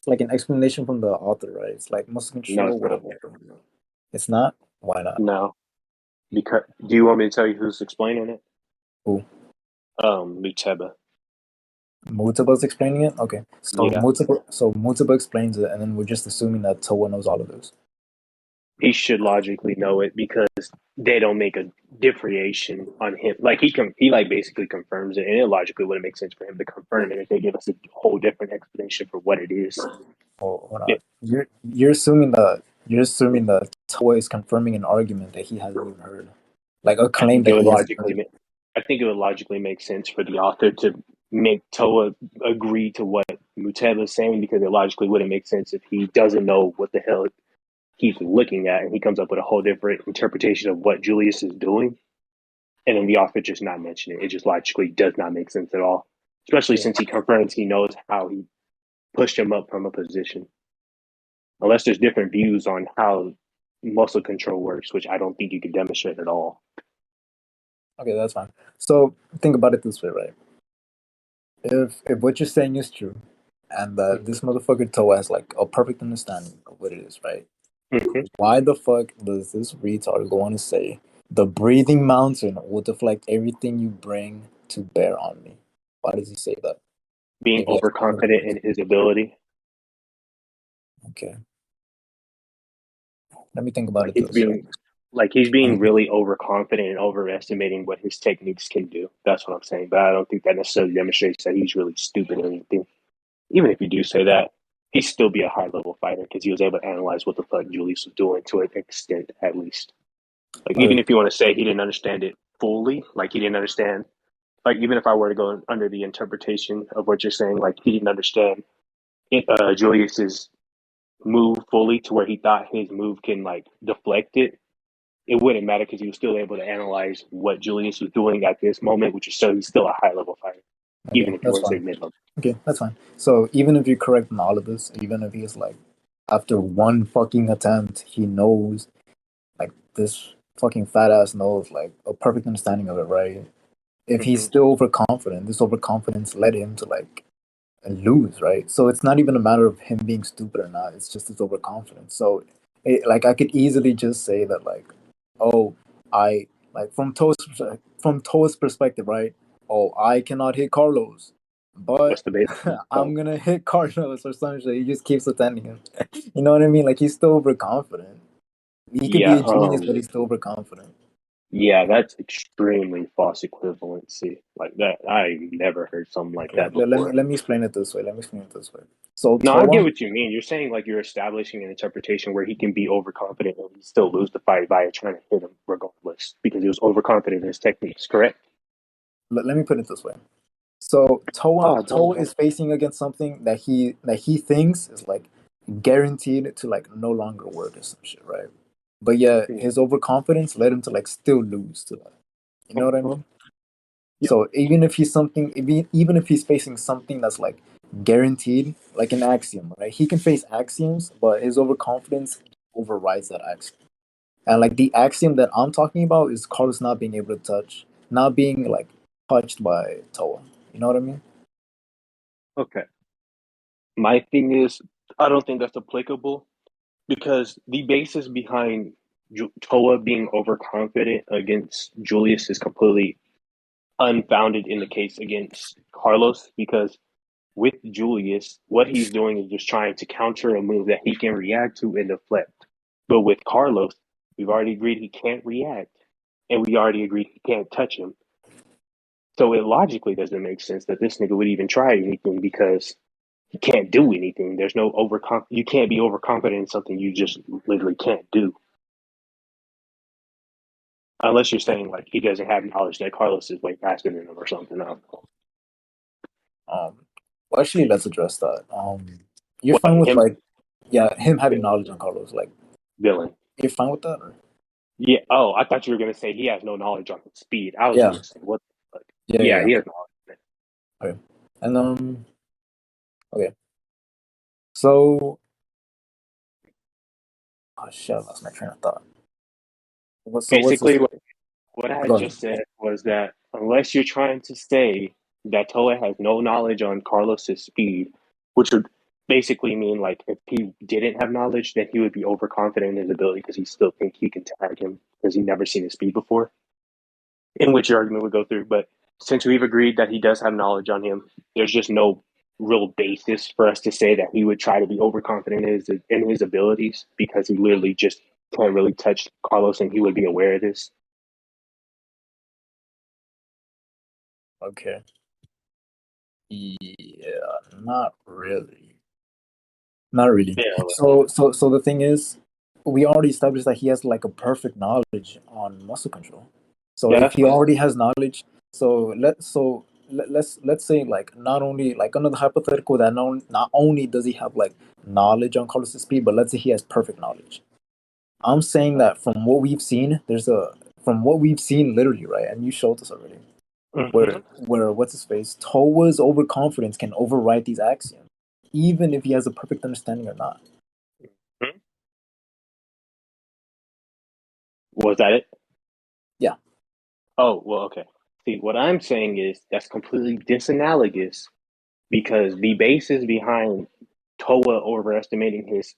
like an explanation from the author, right? It's like muscle No, control, it's not. whatever. It's not. Why not? No, because do you want me to tell you who's explaining it? Who? Muteba. Mutaba's explaining it. Okay, so Yeah, Mutaba explains it, and then we're just assuming that Toa knows all of this. he should logically know it because they don't make a differentiation on him. Like he like basically confirms it, and it logically wouldn't make sense for him to confirm it if they give us a whole different explanation for what it is. Oh, hold on. It, You're assuming that Toa is confirming an argument that he hasn't even heard, like a I claim think it that would he hasn't logically heard. make. I think it would logically make sense for the author to make Toa agree to what Muteba is saying because it logically wouldn't make sense if he doesn't know what the hell he's looking at and he comes up with a whole different interpretation of what Julius is doing. And then the author just not mention it. It just logically does not make sense at all. Especially Yeah. since he confirms he knows how he pushed him up from a position. Unless there's different views on how muscle control works, which I don't think you can demonstrate at all. Okay, that's fine. So think about it this way, right? If what you're saying is true, and that this motherfucker Toa has like a perfect understanding of what it is, right? Mm-hmm. Why the fuck does this retard go on to say the breathing mountain will deflect everything you bring to bear on me? Why does he say that? Being If he has overconfident in his ability. okay, let me think about Like it he's this way. being really overconfident and overestimating what his techniques can do. That's what I'm saying. But I don't think that necessarily demonstrates that he's really stupid or anything. Even if you do say that, he'd still be a high level fighter because he was able to analyze what the fuck Julius was doing to an extent, at least. Like, even Okay. if you want to say he didn't understand it fully, like, he didn't understand, like, even if I were to go under the interpretation of what you're saying, like, he didn't understand Julius's move fully to where he thought his move can, like, deflect it, it wouldn't matter because he was still able to analyze what Julius was doing at this moment, which is so he's still a high level fighter, Okay, even if you that's want to say fine. mid level. Okay, that's fine. So even if you're correct in all of this, even if he's like, after one fucking attempt, he knows, like this fucking fat ass knows, like a perfect understanding of it, right? If he's Mm-hmm. still overconfident, this overconfidence led him to like lose, right? So it's not even a matter of him being stupid or not. It's just his overconfidence. So, like, I could easily just say that, like, oh, I like from Toa's perspective, right? Oh, I cannot hit Carlos, but What's the base? I'm gonna hit Carlos or some shit. He just keeps attending him. You know what I mean? Like he's still overconfident. He could be Yeah, a genius, but he's still overconfident. yeah, that's extremely false equivalency. Like that, I never heard something like Okay, that before. let me explain it this way. Let me explain it this way. So No, I get Toa, what you mean. You're saying like you're establishing an interpretation where he can be overconfident and still lose the fight by trying to hit him regardless because he was overconfident in his techniques. Correct? let me put it this way. So Oh, Toa don't. is facing against something that he thinks is like guaranteed to like no longer work or some shit, right? But yeah, his overconfidence led him to like still lose to that. You know what I Uh-huh. mean? Yep. So even if he's facing something that's like guaranteed, like an axiom, right? He can face axioms, but his overconfidence overrides that axiom. And like the axiom that I'm talking about is Carlos not being able to not being like touched by Toa. You know what I mean? Okay. My thing is, I don't think that's applicable because the basis behind Toa being overconfident against Julius is completely unfounded in the case against Carlos because with Julius, what he's doing is just trying to counter a move that he can react to and deflect. But with Carlos, we've already agreed he can't react, and we already agreed he can't touch him. So it logically doesn't make sense that this nigga would even try anything because he can't do anything. There's no you can't be overconfident in something you just literally can't do. Unless you're saying like he doesn't have knowledge that Carlos is way faster than him or something. I don't know. Well, actually, let's address that. You're What fine with him like, yeah, him having knowledge on Carlos. Like, Dylan? you're fine with that? Or? Yeah. Oh, I thought you were gonna say he has no knowledge on his speed. I was Yeah, gonna say what? Like, yeah, yeah, yeah, yeah. he has knowledge. Okay, and okay. So, oh shit, I lost my train of thought. What's this? Basically, what I Go ahead. just said was that unless you're trying to say that Toa has no knowledge on Carlos's speed, which would basically mean like if he didn't have knowledge, then he would be overconfident in his ability because he still think he can tag him because he never seen his speed before. In which your argument would go through, but since we've agreed that he does have knowledge on him, there's just no real basis for us to say that he would try to be overconfident in his abilities because he literally just can't really touch Carlos and he would be aware of this. Okay. Yeah, not really. Not really. Yeah, So the thing is, we already established that he has like a perfect knowledge on muscle control. So yeah, if that's he fine. already has knowledge, let's say like not only like under the hypothetical that not only does he have like knowledge on Carlos's speed, but let's say he has perfect knowledge. I'm saying that from what we've seen, from what we've seen literally, right? And you showed us already Mm-hmm. where what's his face Towa's overconfidence can override these axioms, even if he has a perfect understanding or not. Was that it? Yeah. Oh, well, okay. See, what I'm saying is that's completely disanalogous because the basis behind Toa overestimating his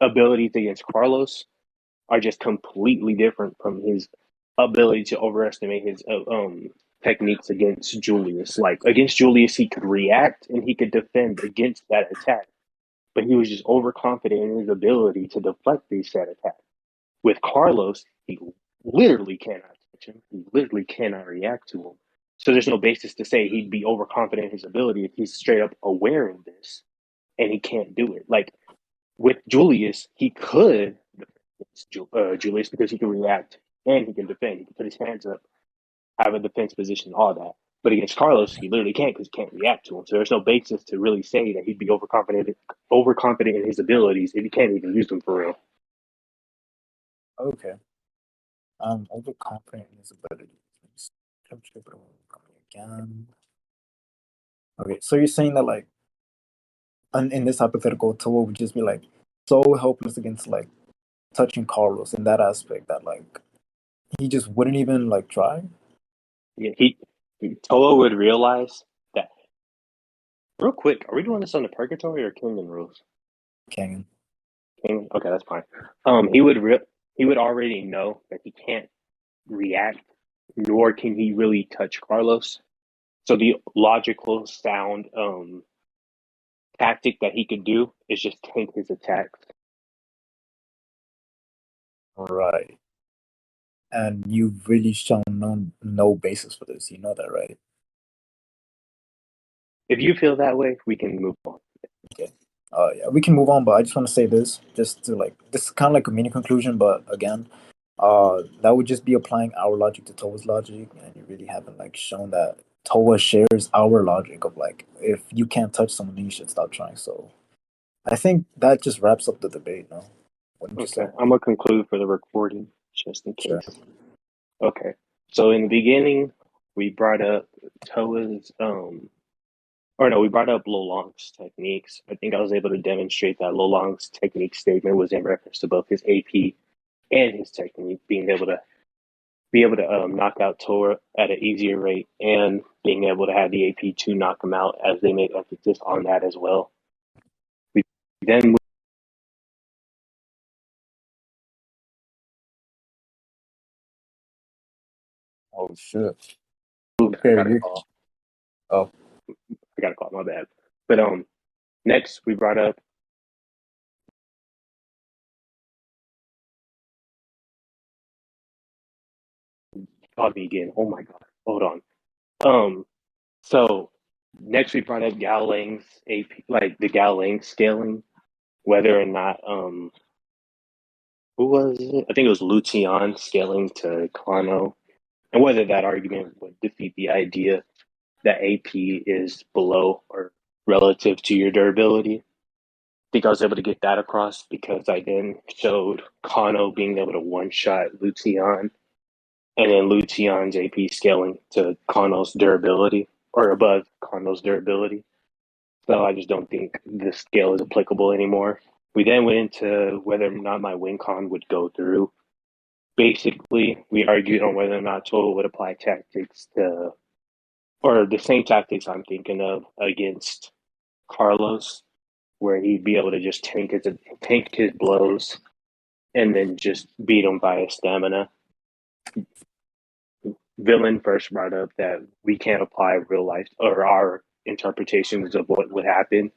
abilities against Carlos are just completely different from his ability to overestimate his techniques against Julius. Like against Julius, he could react and he could defend against that attack, but he was just overconfident in his ability to deflect these said attacks. With Carlos, he literally cannot touch him. He literally cannot react to him. So there's no basis to say he'd be overconfident in his ability if he's straight up aware of this and he can't do it. Like with Julius, he could Julius because he can react and he can defend. He can put his hands up, have a defense position, all that. But against Carlos, he literally can't because he can't react to him. So there's no basis to really say that he'd be overconfident in his abilities if he can't even use them for real. Okay. Overconfident in his abilities. Again. Okay, so you're saying that like in this hypothetical, Toa would just be like so helpless against like touching Carlos in that aspect that like he just wouldn't even like try. Yeah, Toa would realize that. Real quick, are we doing this on the purgatory or kingdom rules? Canyon. King? Okay, that's fine. He would already know that he can't react, nor can he really touch Carlos. So the logical sound tactic that he could do is just tank his attacks. Right. And you've really shown no basis for this. You know that, right? If you feel that way, we can move on. Okay. Yeah, we can move on, but I just want to say this, just to like, this is kind of like a mini conclusion, but again, that would just be applying our logic to Towa's logic, and you really haven't like shown that Towa shares our logic of like, if you can't touch someone, then you should stop trying. So I think that just wraps up the debate, no? Wouldn't you Okay, say? I'm gonna conclude for the recording just in Sure. case. Okay, so in the beginning, we brought up Toa's or no, we brought up Lolong's techniques. I think I was able to demonstrate that Lolong's technique statement was in reference to both his AP and his technique, be able to knock out Toa at an easier rate, and being able to have the AP to knock him out, as they made emphasis on that as well. We then Oh shit. moved. I Okay, got a you. call. Oh, I got a call. My bad. But next we brought up. Called me again. Oh my god. Hold on. So next we brought up Gao Lang's AP, like the Gao Lang scaling, whether or not who was it? I think it was Lucian scaling to Kano, and whether that argument would defeat the idea that AP is below or relative to your durability. I think I was able to get that across because I then showed Kano being able to one shot Lucian, and then Lucian's AP scaling to Kano's durability or above Kano's durability. So I just don't think this scale is applicable anymore. We then went into whether or not my win con would go through. Basically, we argued on whether or not Total would apply tactics to, or the same tactics I'm thinking of against Carlos, where he'd be able to just tank his blows and then just beat him via stamina. Villain first brought up that we can't apply real life or our interpretations of what would happen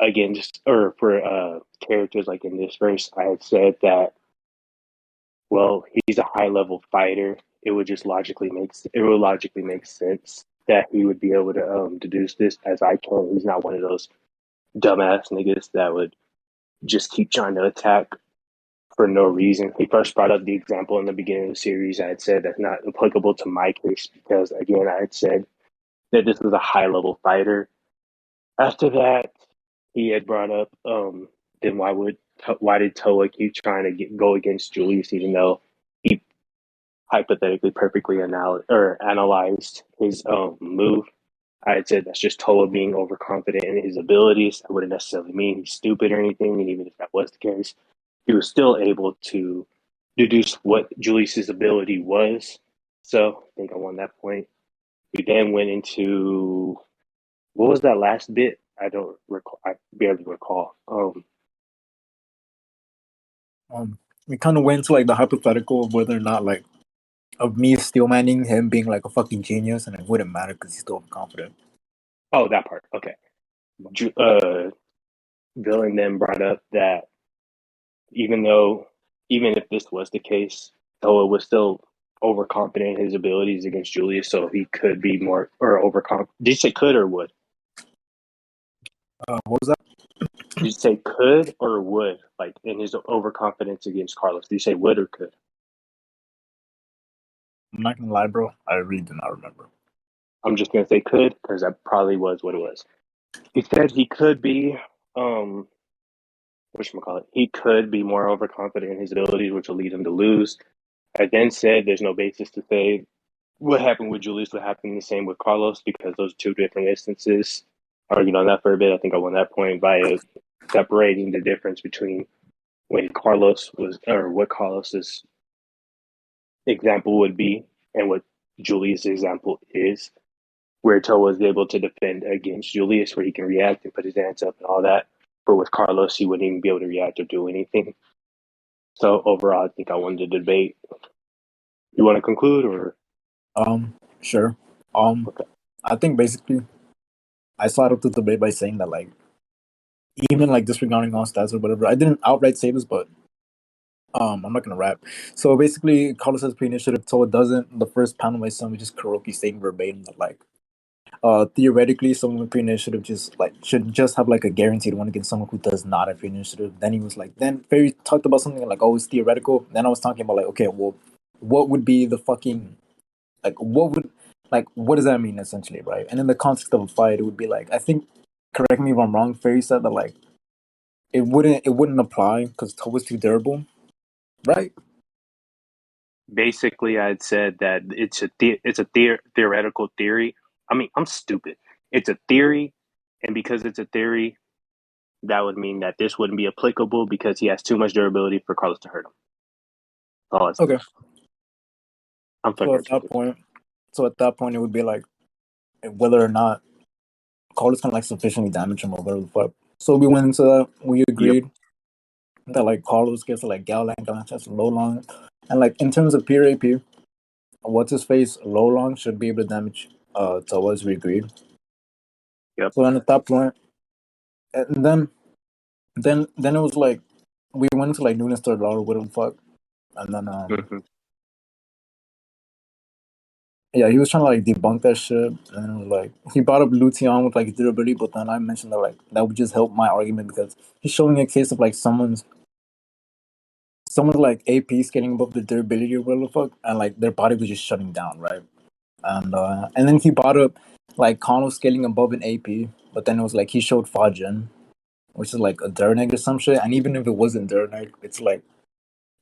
against or for characters like in this verse. I had said that, well, he's a high level fighter. It would logically make sense that he would be able to deduce this as I can. He's not one of those dumbass niggas that would just keep trying to attack for no reason. He first brought up the example in the beginning of the series. I had said that's not applicable to my case because, again, I had said that this was a high level fighter. After that, he had brought up, then why did Toa keep trying to go against Julius even though he hypothetically perfectly analyzed his move? I had said that's just Toa being overconfident in his abilities. That wouldn't necessarily mean he's stupid or anything. And even if that was the case, he was still able to deduce what Julius's ability was. So I think I won that point. We then went into what was that last bit? I don't recall. I barely recall. um, we kind of went to like the hypothetical of whether or not like of me steel manning him being like a fucking genius, and it wouldn't matter because he's still confident. Oh, that part. Okay. Villain then brought up that even if this was the case, Toa was still overconfident in his abilities against Julius, so he could be more or overconfident. Did you say could or would? What was that? Did you say could or would? Like in his overconfidence against Carlos, did you say would or could? I'm not gonna lie, bro. I really do not remember. I'm just gonna say could because that probably was what it was. He said he could be whatchamacallit, he could be more overconfident in his abilities, which will lead him to lose. I then said there's no basis to say what happened with Julius would happen the same with Carlos because those are two different instances. I argued on that for a bit. I think I won that point by separating the difference between when Carlos was or what Carlos's example would be and what Julius' example is, where Toa was able to defend against Julius, where he can react and put his hands up and all that. But with Carlos, he wouldn't even be able to react or do anything. So overall, I think I won the debate. You want to conclude or? Sure. Okay. I think basically I started the debate by saying that like even like disregarding all stats or whatever, I didn't outright say this, but I'm not gonna rap. So basically, Carlos has pre-initiative, Toa doesn't. The first panel my son was just Kuroki saying verbatim that like theoretically someone with pre-initiative just like should just have like a guaranteed one against someone who does not have pre-initiative. Then he was like, then Ferry talked about something like, oh, it's theoretical. Then I was talking about like, okay, well, what would be the fucking like what does that mean essentially, right? And in the context of a fight, it would be like, I think, correct me if I'm wrong, Ferry said that like it wouldn't apply because Toa's too durable, right? Basically, I'd said that it's a theoretical theory. I mean, I'm stupid. It's a theory, and because it's a theory, that would mean that this wouldn't be applicable because he has too much durability for Carlos to hurt him. All Okay. I'm So fucking at that ridiculous. point, it would be like whether or not Carlos can like sufficiently damage him or whatever the fuck. So we went into that. We agreed that like Carlos gets like Gallon, Gallon has low long, and like in terms of pure AP, what's his face low long should be able to damage Towas. We agreed. Yep. So then at that point, and then it was like we went into like Nunes third or whatever the fuck, and then Mhm. yeah, he was trying to like debunk that shit, and it was like he brought up Lucian with like durability, but then I mentioned that like that would just help my argument because he's showing a case of like someone's like AP scaling above the durability or whatever the fuck, and like their body was just shutting down, right? And then he brought up like Kano scaling above an AP, but then it was like he showed Fajin, which is like a Dernig or some shit, and even if it wasn't Dernig, it's like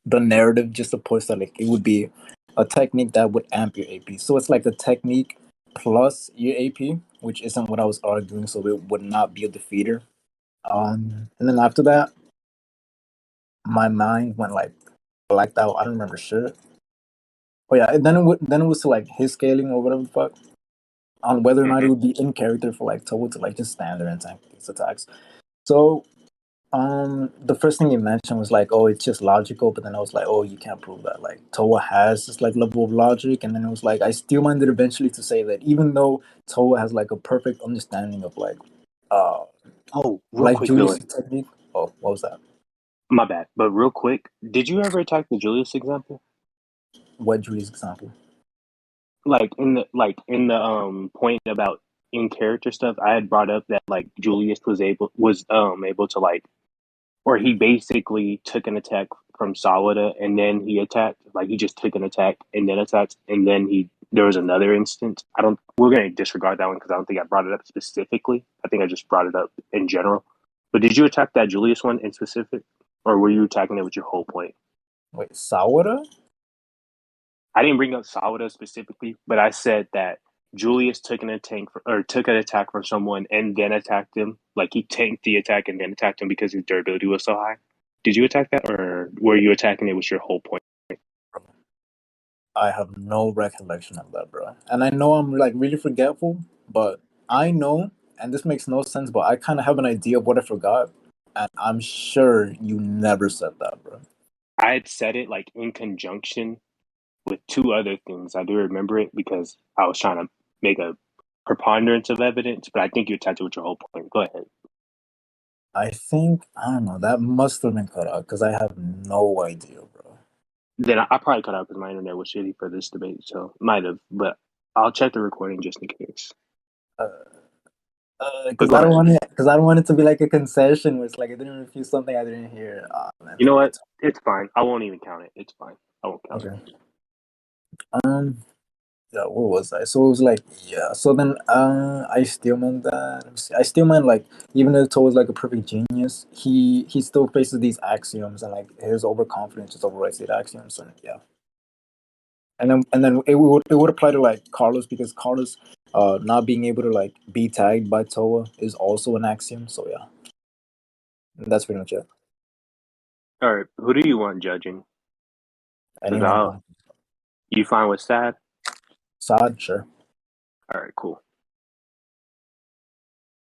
the narrative just supports that like it would be a technique that would amp your AP. So it's like a technique plus your AP, which isn't what I was arguing, so it would not be a defeater. And then after that, my mind went like blacked out. I don't remember shit. Oh yeah, and then it was to like his scaling or whatever the fuck on whether or not it Mhm. would be in character for like Toa to like just stand there and tank these attacks. So the first thing you mentioned was like, oh, it's just logical, but then I was like, oh, you can't prove that. Like Toa has this like level of logic, and then it was like I still minded eventually to say that even though Toa has like a perfect understanding of uh Oh, real like quick, Julius' Dylan. technique. Oh, what was that? My bad. But real quick, did you ever attack the Julius example? What Julius example? Like in the point about in character stuff, I had brought up that like Julius was able to like, or he basically took an attack from Sawada and then he attacked. Like he just took an attack and then attacked, and then he there was another instance. I don't. We're gonna disregard that one because I don't think I brought it up specifically. I think I just brought it up in general. But did you attack that Julius one in specific, or were you attacking it with your whole point? Wait, Sawada? I didn't bring up Sawada specifically, but I said that Julius took an attack from someone and then attacked him. Like he tanked the attack and then attacked him because his durability was so high. Did you attack that, or were you attacking it with your whole point? I have no recollection of that, bro. And I know I'm like really forgetful, but I know, and this makes no sense, but I kind of have an idea of what I forgot, and I'm sure you never said that, bro. I had said it like in conjunction with two other things. I do remember it because I was trying to make a preponderance of evidence, but I think you attacked it with your whole point. Go ahead. I think I don't know. That must have been cut out because I have no idea, bro. Then I probably cut out because my internet was shitty for this debate, so might have, but I'll check the recording just in case. Uh, But because go I don't ahead. want it. Because I don't want it to be like a concession where it's like I didn't refuse something I didn't hear. Ah, man, You know fuck what? it. It's fine. I won't even count it. It's fine. I won't count Okay. it. Um. Yeah, where was I? So it was like, yeah. So then, I still meant that. Let me see. I still meant like, even though Toad was like a perfect genius, he still faces these axioms, and like his overconfidence just overrides the axioms, and yeah. And then it would apply to like Carlos because Carlos, not being able to like be tagged by Toa is also an axiom. So yeah, that's pretty much it. All right. Who do you want judging? Because Anyone? I'll. You fine with Sad? Saad, sure. All right. Cool.